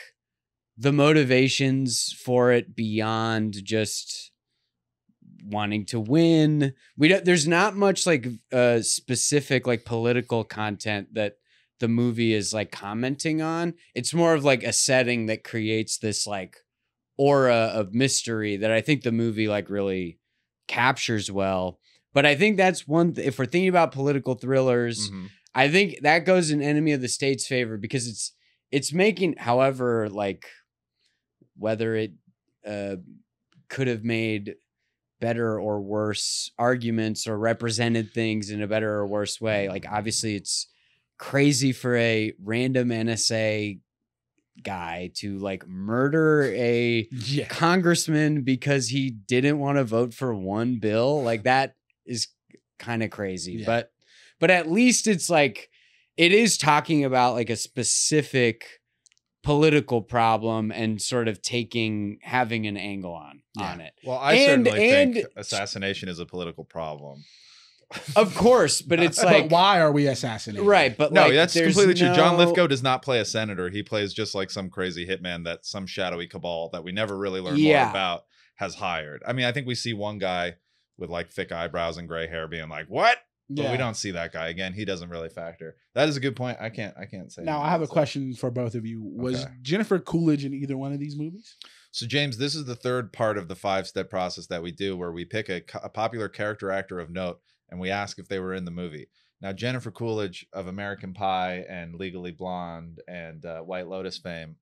the motivations for it beyond just wanting to win. There's not much like specific like political content that the movie is like commenting on. It's more of like a setting that creates this like aura of mystery that I think the movie like really captures well. But I think that's if we're thinking about political thrillers, I think that goes in Enemy of the State's favor because it's making, however, like whether it could have made better or worse arguments or represented things in a better or worse way. Like obviously it's crazy for a random NSA guy to like murder a congressman because he didn't want to vote for one bill. Like that is kind of crazy, but at least it's like, it is talking about like a specific political problem and sort of having an angle on it. Well, I certainly think assassination is a political problem. Of course, but it's like, but why are we assassinating? Right, but no, like, that's completely true. John Lithgow does not play a senator. He plays just like some crazy hitman that some shadowy cabal that we never really learn more about has hired. I mean, I think we see one guy with like thick eyebrows and gray hair being like, what? But we don't see that guy again. He doesn't really factor. That is a good point. I can't say. Now I have a question for both of you. Was Jennifer Coolidge in either one of these movies? So James, this is the third part of the 5-step process that we do where we pick a popular character actor of note and we ask if they were in the movie. Now, Jennifer Coolidge of American Pie and Legally Blonde and White Lotus fame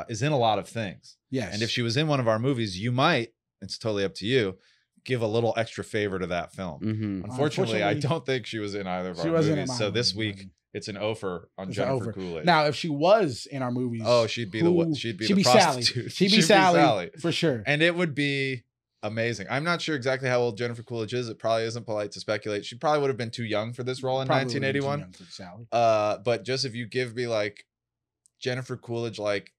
is in a lot of things. Yes. And if she was in one of our movies, you might, it's totally up to you, give a little extra favor to that film. Unfortunately, I don't think she was in either of our movies. So this week, it's an offer on Jennifer Coolidge. Now, if she was in our movies, she'd be the prostitute. She'd be Sally for sure. And it would be amazing. I'm not sure exactly how old Jennifer Coolidge is. It probably isn't polite to speculate. She probably would have been too young for this role in 1981. But just if you give me like Jennifer Coolidge like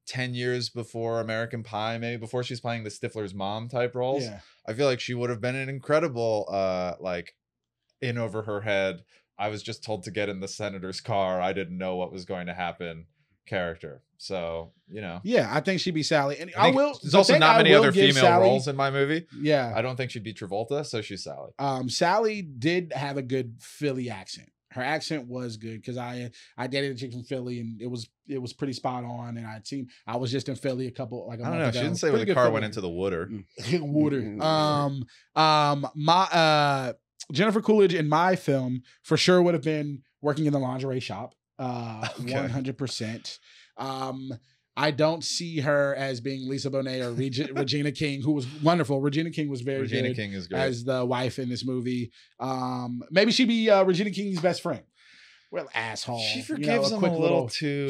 10 years before American Pie, maybe before she's playing the Stifler's mom type roles, I feel like she would have been an incredible like in over her head, I was just told to get in the senator's car, I didn't know what was going to happen character. So, you know. Yeah, I think she'd be Sally. And there's also not many other female roles in my movie. Yeah. I don't think she'd be Travolta, so she's Sally. Sally did have a good Philly accent. Her accent was good because I dated a chick from Philly and it was pretty spot on. And I was just in Philly a month ago. She didn't say when the car went into the water. Jennifer Coolidge in my film for sure would have been working in the lingerie shop. 100%. I don't see her as being Lisa Bonet or Regina King, who was wonderful. Regina King was very good. King is great as the wife in this movie. Maybe she'd be Regina King's best friend. Well, asshole. She forgives him a little too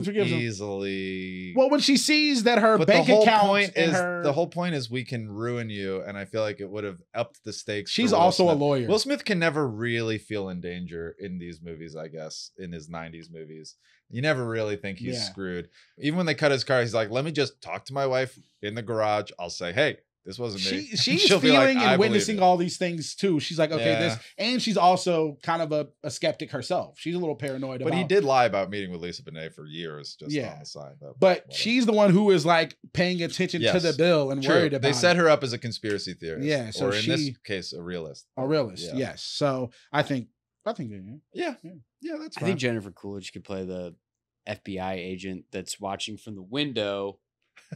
easily. Well, when she sees that her bank account the whole point is we can ruin you, and I feel like it would have upped the stakes. She's also a lawyer. Will Smith can never really feel in danger in these movies, I guess, in his 90s movies. You never really think he's screwed. Even when they cut his car, he's like, let me just talk to my wife in the garage. I'll say, hey, this wasn't me. She's feeling and witnessing all these things too. She's like, okay, this, and she's also kind of a skeptic herself. She's a little paranoid. But he did lie about meeting with Lisa Bonet for years, just on the side. But she's the one who is like paying attention to the bill and worried about. They set her up as a conspiracy theorist. Yeah, so or in this case, a realist. A realist, yes. So I think, yeah, that's fine. I think Jennifer Coolidge could play the FBI agent that's watching from the window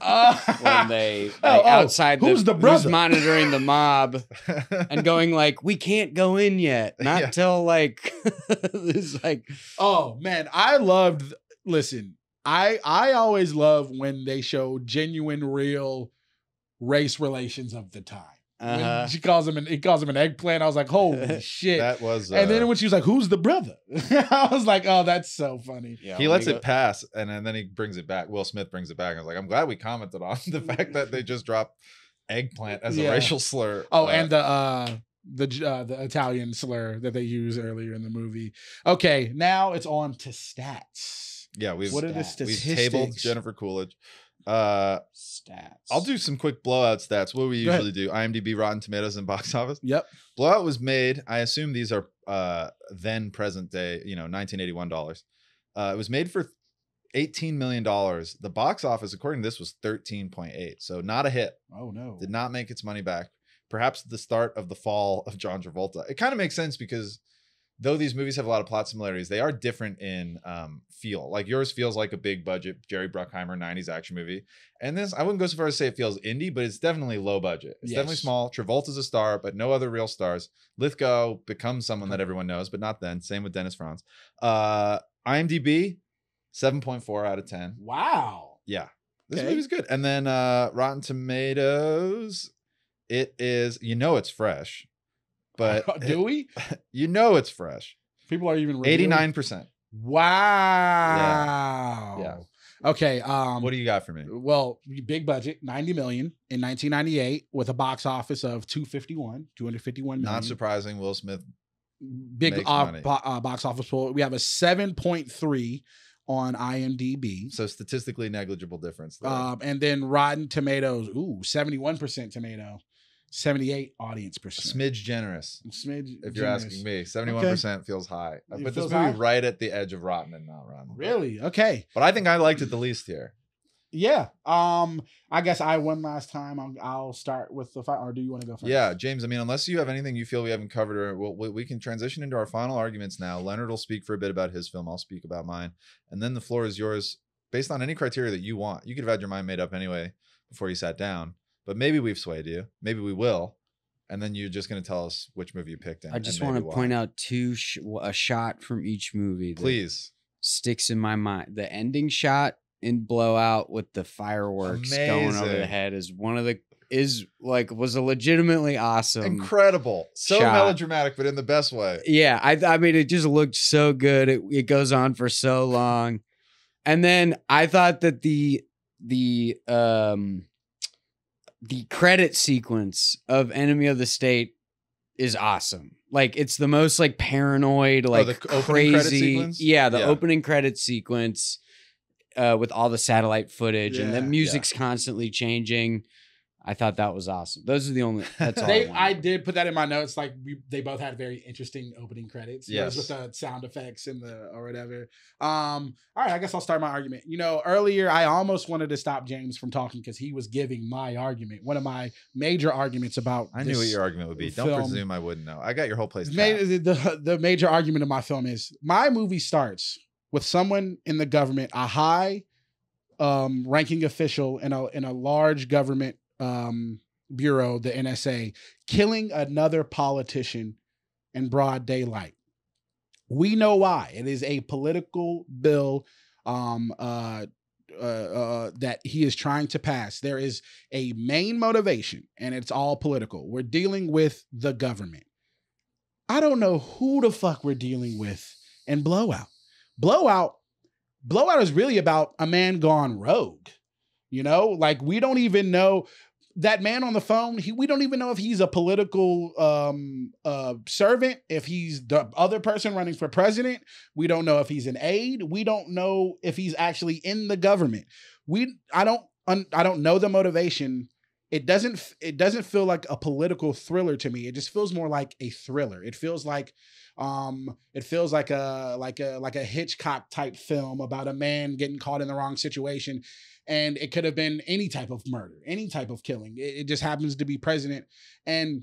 Oh, when they outside who's the who's brother? monitoring the mob and going like, we can't go in yet, not Yeah. till like this like Oh man, listen, I always love when they show genuine, real race relations of the time. When he calls him an eggplant, I was like, holy shit. That was and then when she was like, who's the brother? I was like, oh, that's so funny. yeah, he when lets you it pass, and then he brings it back. Will Smith brings it back. I was like, I'm glad we commented on the fact that they just dropped eggplant as a Yeah. racial slur. Oh, and the Italian slur that they use earlier in the movie. Okay, now it's on to stats. yeah, What are the we've statistics? tabled Jennifer Coolidge. stats. I'll do some quick blowout stats. What we Go ahead. usually do: IMDb, Rotten Tomatoes, and box office. Yep. Blowout was made. I assume these are then present day, 1981 dollars. It was made for $18 million. The box office, according to this, was 13.8. So not a hit. Oh no. Did not make its money back. Perhaps the start of the fall of John Travolta. It kind of makes sense because though these movies have a lot of plot similarities, they are different in feel. Like yours feels like a big budget Jerry Bruckheimer 90s action movie. And this, I wouldn't go so far as to say it feels indie, but it's definitely low budget. It's definitely small. Travolta's a star, but no other real stars. Lithgow becomes someone that everyone knows, but not then. Same with Dennis Franz. IMDb, 7.4 out of 10. Wow. Yeah. This Okay. movie's good. And then Rotten Tomatoes, it is, it's fresh. But do we? it's fresh. People are even reviewing? 89%. Wow. Yeah. Okay. What do you got for me? Well, big budget, 90 million in 1998 with a box office of 251 million. Not surprising. Will Smith. Big makes money. box office poll. We have a 7.3 on IMDb. So statistically negligible difference there. And then Rotten Tomatoes, 71% tomato, 78 audience percent. Smidge generous. Smidge If you're generous. asking me, 71% feels high. I It put this feels movie high? right at the edge of rotten and not rotten. Really? Okay. But I think I liked it the least here. Yeah. I guess I won last time. I'll start with the fight, or do you want to go first? Yeah, James, I mean, unless you have anything you feel we haven't covered, or we can transition into our final arguments now. Leonard will speak for a bit about his film. I'll speak about mine. And then the floor is yours based on any criteria that you want. You could have had your mind made up anyway before you sat down, but maybe we've swayed you. Maybe we will. And then you're just going to tell us which movie you picked. I just want to point out a shot from each movie that please, sticks in my mind. The ending shot in Blowout with the fireworks going over the Amazing. head was a legitimately awesome. incredible, so shot. melodramatic, but in the best way. Yeah, I mean, it just looked so good. It goes on for so long, and then I thought that the credit sequence of Enemy of the State is awesome. Like it's the most like paranoid, like the opening credit crazy. sequence? Yeah, the Yeah. opening credit sequence with all the satellite footage and the Yeah. music's constantly changing. I thought that was awesome. Those are the only. That's all. I did put that in my notes. Like they both had very interesting opening credits. Yes. With the sound effects and or whatever. All right, I guess I'll start my argument. Earlier I almost wanted to stop James from talking because he was giving my argument. One of my major arguments about. I knew what your argument would be. Don't film. presume I wouldn't know. I got your whole place. The major argument of my film is my movie starts with someone in the government, a high ranking official in a large government bureau, the NSA, killing another politician in broad daylight. We know why. It is a political bill that he is trying to pass. There is a main motivation, and it's all political. We're dealing with the government. I don't know who the fuck we're dealing with in Blowout. Blowout is really about a man gone rogue. Like we don't even know that man on the phone. We don't even know if he's a political servant, if he's the other person running for president. We don't know if he's an aide. We don't know if he's actually in the government. I don't know the motivation. It doesn't feel like a political thriller to me. It just feels more like a thriller. It feels like a Hitchcock type film about a man getting caught in the wrong situation. And it could have been any type of murder, any type of killing. It just happens to be president. And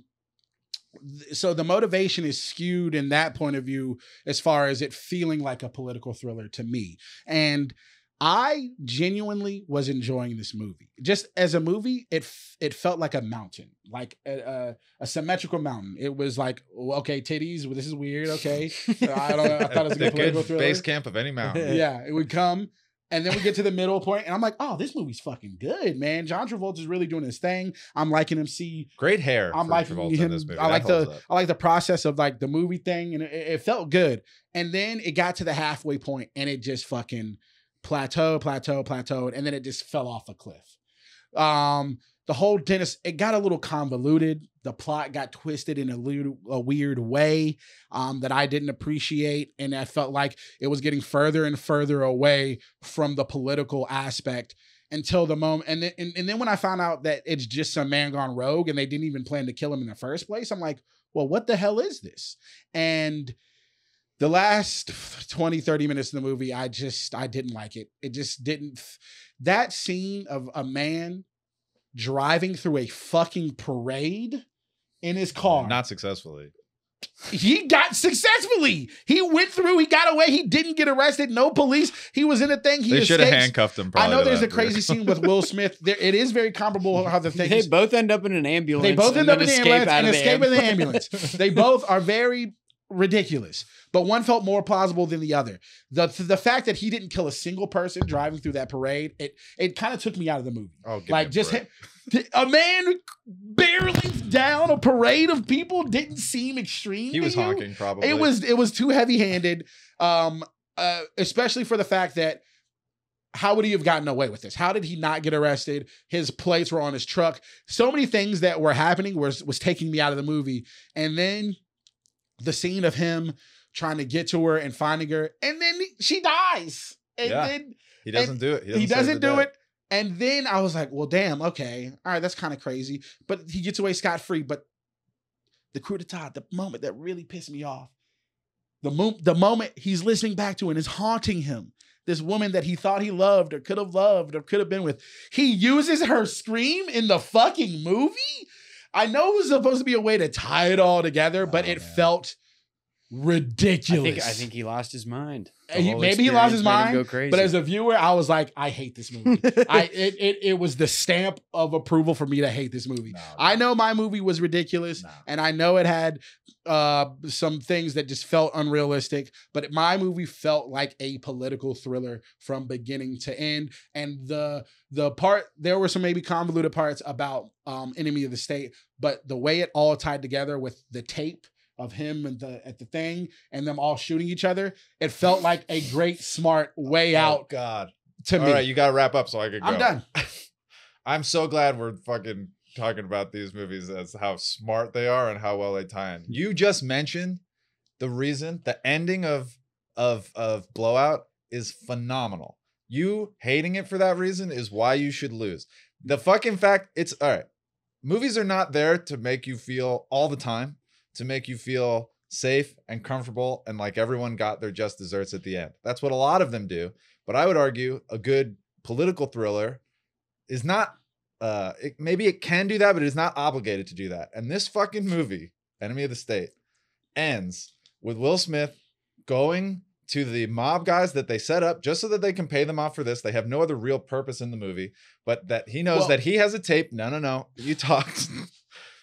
So the motivation is skewed in that point of view as far as it feeling like a political thriller to me. And I genuinely was enjoying this movie. Just as a movie, it felt like a mountain, like a symmetrical mountain. It was like, okay, titties. Well, this is weird. Okay, I don't know. I thought it was a good political thriller. Base camp of any mountain. Yeah, it would come. And then we get to the middle point, and I'm like, oh, this movie's fucking good, man. John Travolta's really doing his thing. I'm liking him see great hair. I'm liking Travolta him. in this movie. I like the process of like the movie thing, and it felt good. And then it got to the halfway point, and it just fucking plateaued, and then it just fell off a cliff. The whole Dennis, it got a little convoluted. The plot got twisted in a weird way that I didn't appreciate. And I felt like it was getting further and further away from the political aspect until the moment. And then when I found out that it's just some man gone rogue and they didn't even plan to kill him in the first place, I'm like, well, what the hell is this? And the last 20, 30 minutes of the movie, I didn't like it. It just didn't. That scene of a man driving through a fucking parade in his car. Not successfully. He got successfully. He went through. He got away. He didn't get arrested. No police. He was in a thing. They should have handcuffed him. I know there's a crazy scene with Will Smith. It is very comparable how the thing. They both end up in an ambulance. They both end up in an ambulance and escape in the ambulance. They both are very ridiculous, but one felt more plausible than the other. The fact that he didn't kill a single person driving through that parade, it kind of took me out of the movie. Oh, like just a man barely down a parade of people didn't seem extreme. He was honking, probably. It was too heavy-handed, especially for the fact that how would he have gotten away with this? How did he not get arrested? His plates were on his truck. So many things that were happening was taking me out of the movie, and then the scene of him trying to get to her and finding her, and then she dies. And then he doesn't do it. He doesn't do it. And then I was like, well, damn, okay. All right, that's kind of crazy. But he gets away scot-free. But the coup d'etat, the moment that really pissed me off, the moment he's listening back to and is haunting him, this woman that he thought he loved or could have been with, he uses her scream in the fucking movie? I know it was supposed to be a way to tie it all together, but it felt ridiculous. I think he lost his mind. Maybe he lost his mind, but as a viewer, I was like, I hate this movie. It was the stamp of approval for me to hate this movie. I know my movie was ridiculous, and I know it had some things that just felt unrealistic, but my movie felt like a political thriller from beginning to end. And there were some maybe convoluted parts about Enemy of the State, but the way it all tied together with the tape of him and at the thing and them all shooting each other, it felt like a great, smart way out. God, to me. All right, you got to wrap up so I can go. I'm done. I'm so glad we're fucking talking about these movies as how smart they are and how well they tie in. You just mentioned the ending of Blowout is phenomenal. You hating it for that reason is why you should lose. The fucking fact, it's all right. Movies are not there to make you feel all the time, to make you feel safe and comfortable and like everyone got their just desserts at the end. That's what a lot of them do. But I would argue a good political thriller is not, maybe it can do that, but it is not obligated to do that. And this fucking movie, Enemy of the State, ends with Will Smith going to the mob guys that they set up just so that they can pay them off for this. They have no other real purpose in the movie, but that he knows that he has a tape. No. You talked.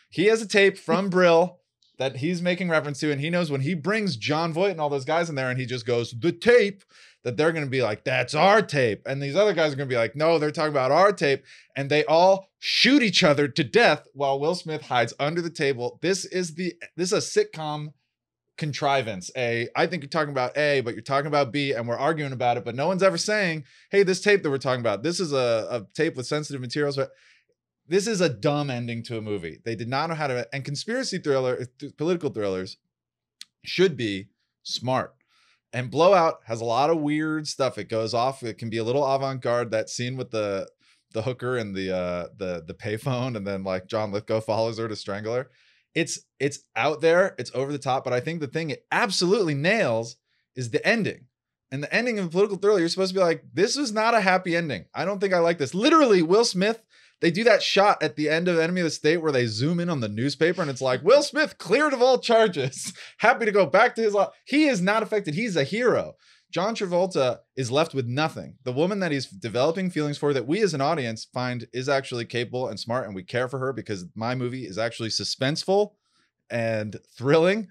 He has a tape from Brill that he's making reference to, and he knows when he brings John Voight and all those guys in there and he just goes, the tape, that they're going to be like, that's our tape. And these other guys are going to be like, no, they're talking about our tape. And they all shoot each other to death while Will Smith hides under the table. This is a sitcom contrivance. I think you're talking about A, but you're talking about B, and we're arguing about it, but no one's ever saying, hey, this tape that we're talking about, this is a tape with sensitive materials. But this is a dumb ending to a movie. They did not know how to, and political thrillers should be smart. And Blowout has a lot of weird stuff. It goes off. It can be a little avant-garde. That scene with the hooker and the payphone, and then like John Lithgow follows her to strangle her. It's out there. It's over the top. But I think the thing it absolutely nails is the ending. And the ending of a political thriller, you're supposed to be like, this was not a happy ending. I don't think I like this. Literally, Will Smith They do that shot at the end of Enemy of the State where they zoom in on the newspaper and it's like, Will Smith cleared of all charges. Happy to go back to his life. He is not affected. He's a hero. John Travolta is left with nothing. The woman that he's developing feelings for that we as an audience find is actually capable and smart, and we care for her because my movie is actually suspenseful and thrilling.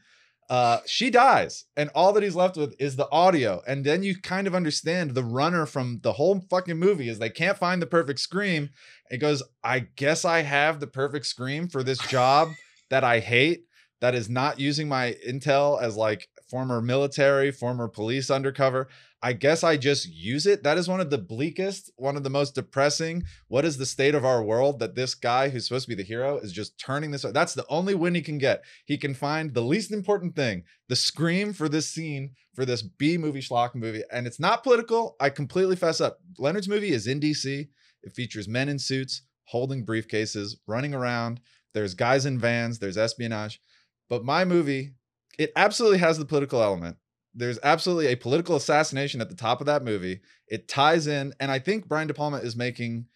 She dies, and all that he's left with is the audio. And then you kind of understand the runner from the whole fucking movie is they can't find the perfect scream. It goes, I guess I have the perfect scream for this job that I hate, that is not using my intel as like former military, former police undercover. I guess I just use it. That is one of the bleakest, one of the most depressing. What is the state of our world that this guy who's supposed to be the hero is just turning this? That's the only win he can get. He can find the least important thing, the scream for this scene, for this B movie, schlock movie. And it's not political. I completely fess up. Leonard's movie is in DC. It features men in suits, holding briefcases, running around. There's guys in vans. There's espionage. But my movie, it absolutely has the political element. There's absolutely a political assassination at the top of that movie. It ties in, and I think Brian De Palma is making,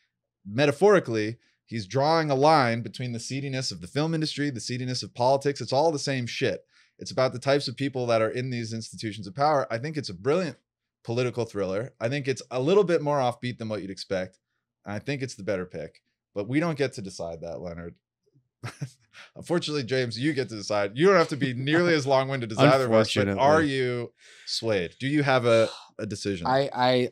metaphorically, he's drawing a line between the seediness of the film industry, the seediness of politics. It's all the same shit. It's about the types of people that are in these institutions of power. I think it's a brilliant political thriller. I think it's a little bit more offbeat than what you'd expect. And I think it's the better pick. But we don't get to decide that, Leonard. Unfortunately, James, you get to decide. You don't have to be nearly as long-winded as either of us, but are you swayed? Do you have a decision? I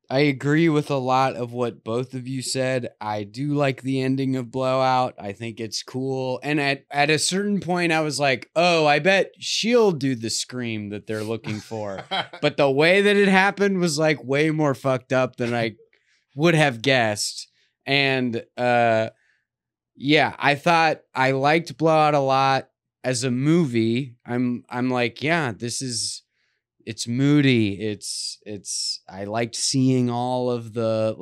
agree with a lot of what both of you said. I do like the ending of Blowout. I think it's cool. And at a certain point, I was like, oh, I bet she'll do the scream that they're looking for. But the way that it happened was like way more fucked up than I would have guessed. And yeah, I thought I liked Blowout a lot as a movie. I'm like, yeah, it's moody. It's I liked seeing all of the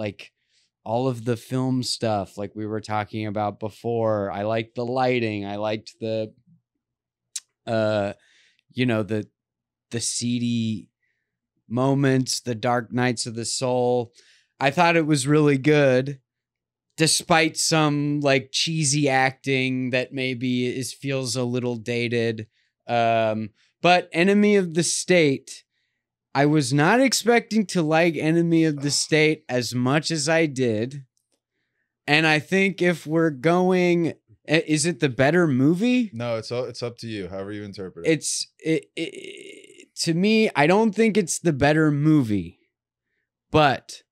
film stuff like we were talking about before. I liked the lighting. I liked the the seedy moments, the dark nights of the soul. I thought it was really good. Despite some like cheesy acting that maybe feels a little dated. But Enemy of the State, I was not expecting to like Enemy of the State as much as I did. And I think if we're going, is it the better movie? No, it's up to you, however you interpret it. To me, I don't think it's the better movie, but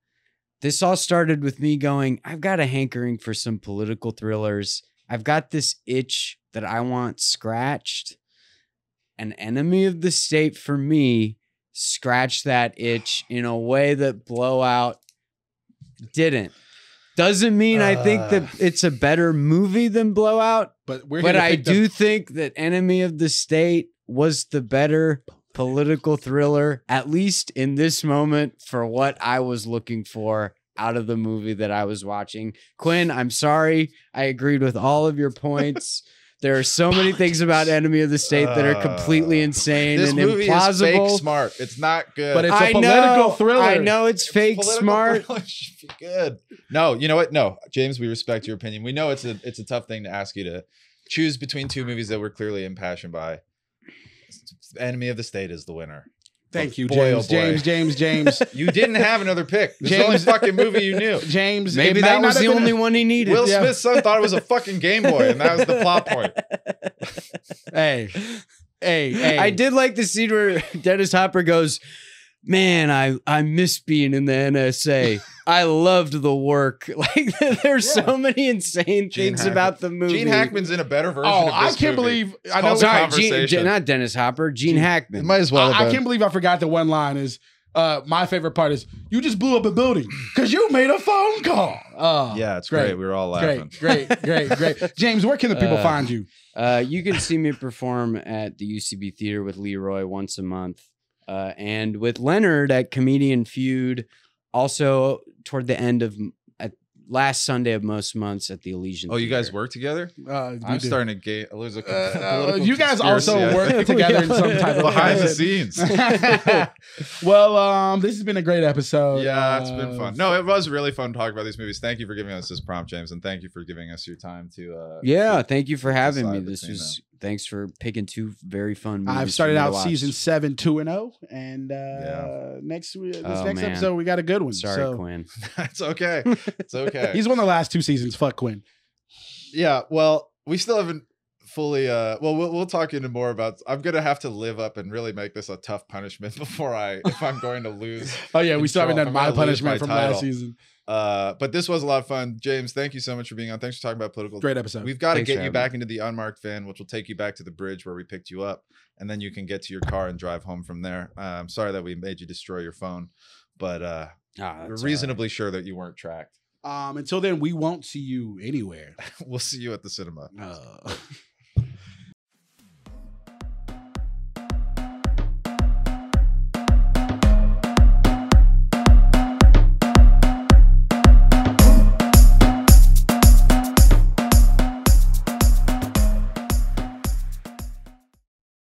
this all started with me going, I've got a hankering for some political thrillers. I've got this itch that I want scratched. An Enemy of the State, for me, scratched that itch in a way that Blowout didn't. Doesn't mean I think that it's a better movie than Blowout, but I do think that Enemy of the State was the better political thriller, at least in this moment, for what I was looking for out of the movie that I was watching. Quinn, I'm sorry. I agreed with all of your points. There are so many things about Enemy of the State that are completely insane and implausible. This movie is fake smart. It's not good. But it's a political thriller. I know it's fake smart. Should be good. No, you know what? No, James, we respect your opinion. We know it's a tough thing to ask you to choose between two movies that we're clearly impassioned by. Enemy of the State is the winner. Thank you, boy, James. James. You didn't have another pick. This is the only fucking movie you knew. James. Maybe that was the only one he needed. Will Smith's son thought it was a fucking Game Boy, and that was the plot point. Hey. I did like the scene where Dennis Hopper goes, man, I miss being in the NSA. I loved the work. Like, there's so many insane things about the movie. Gene Hackman's in a better version of this I can't movie. believe... It's I know. Sorry, not Dennis Hopper. Gene Hackman. It might as well have I been. can't believe I forgot the one line is... my favorite part is, you just blew up a building because you made a phone call. Yeah, it's great. We were all laughing. Great. James, where can the people find you? You can see me perform at the UCB Theater with Leroy once a month. And with Leonard at Comedian Feud, also toward the end of last Sunday of most months at the Elysian. Oh, you guys Theater. work together? We I'm do. starting to lose a political You guys conspiracy, also I work think. together in some type of behind the fashion. scenes. Well, this has been a great episode. Yeah, it's been fun. No, it was really fun talking about these movies. Thank you for giving us this prompt, James, and thank you for giving us your time to. Yeah, thank you for having me. decide This between was thanks for picking two very fun movies. I've started for me to out watch. season 7 2-0, and next Oh, next man. episode we got a good one. Sorry, so. Quinn. It's okay. It's okay. He's won the last 2 seasons. Fuck Quinn. Yeah, well, we still haven't fully we'll talk into more about. I'm gonna have to live up and really make this a tough punishment before if I'm going to lose. Oh yeah, we still haven't control, done if I'm my gonna lose punishment from title. last season. But this was a lot of fun. James, thank you so much for being on. Thanks for talking about political. Great episode. We've got to Thanks for get you having back me. into the unmarked van, which will take you back to the bridge where we picked you up, and then you can get to your car and drive home from there. I'm sorry that we made you destroy your phone, but we're reasonably sure that you weren't tracked. Until then, we won't see you anywhere. We'll see you at the cinema.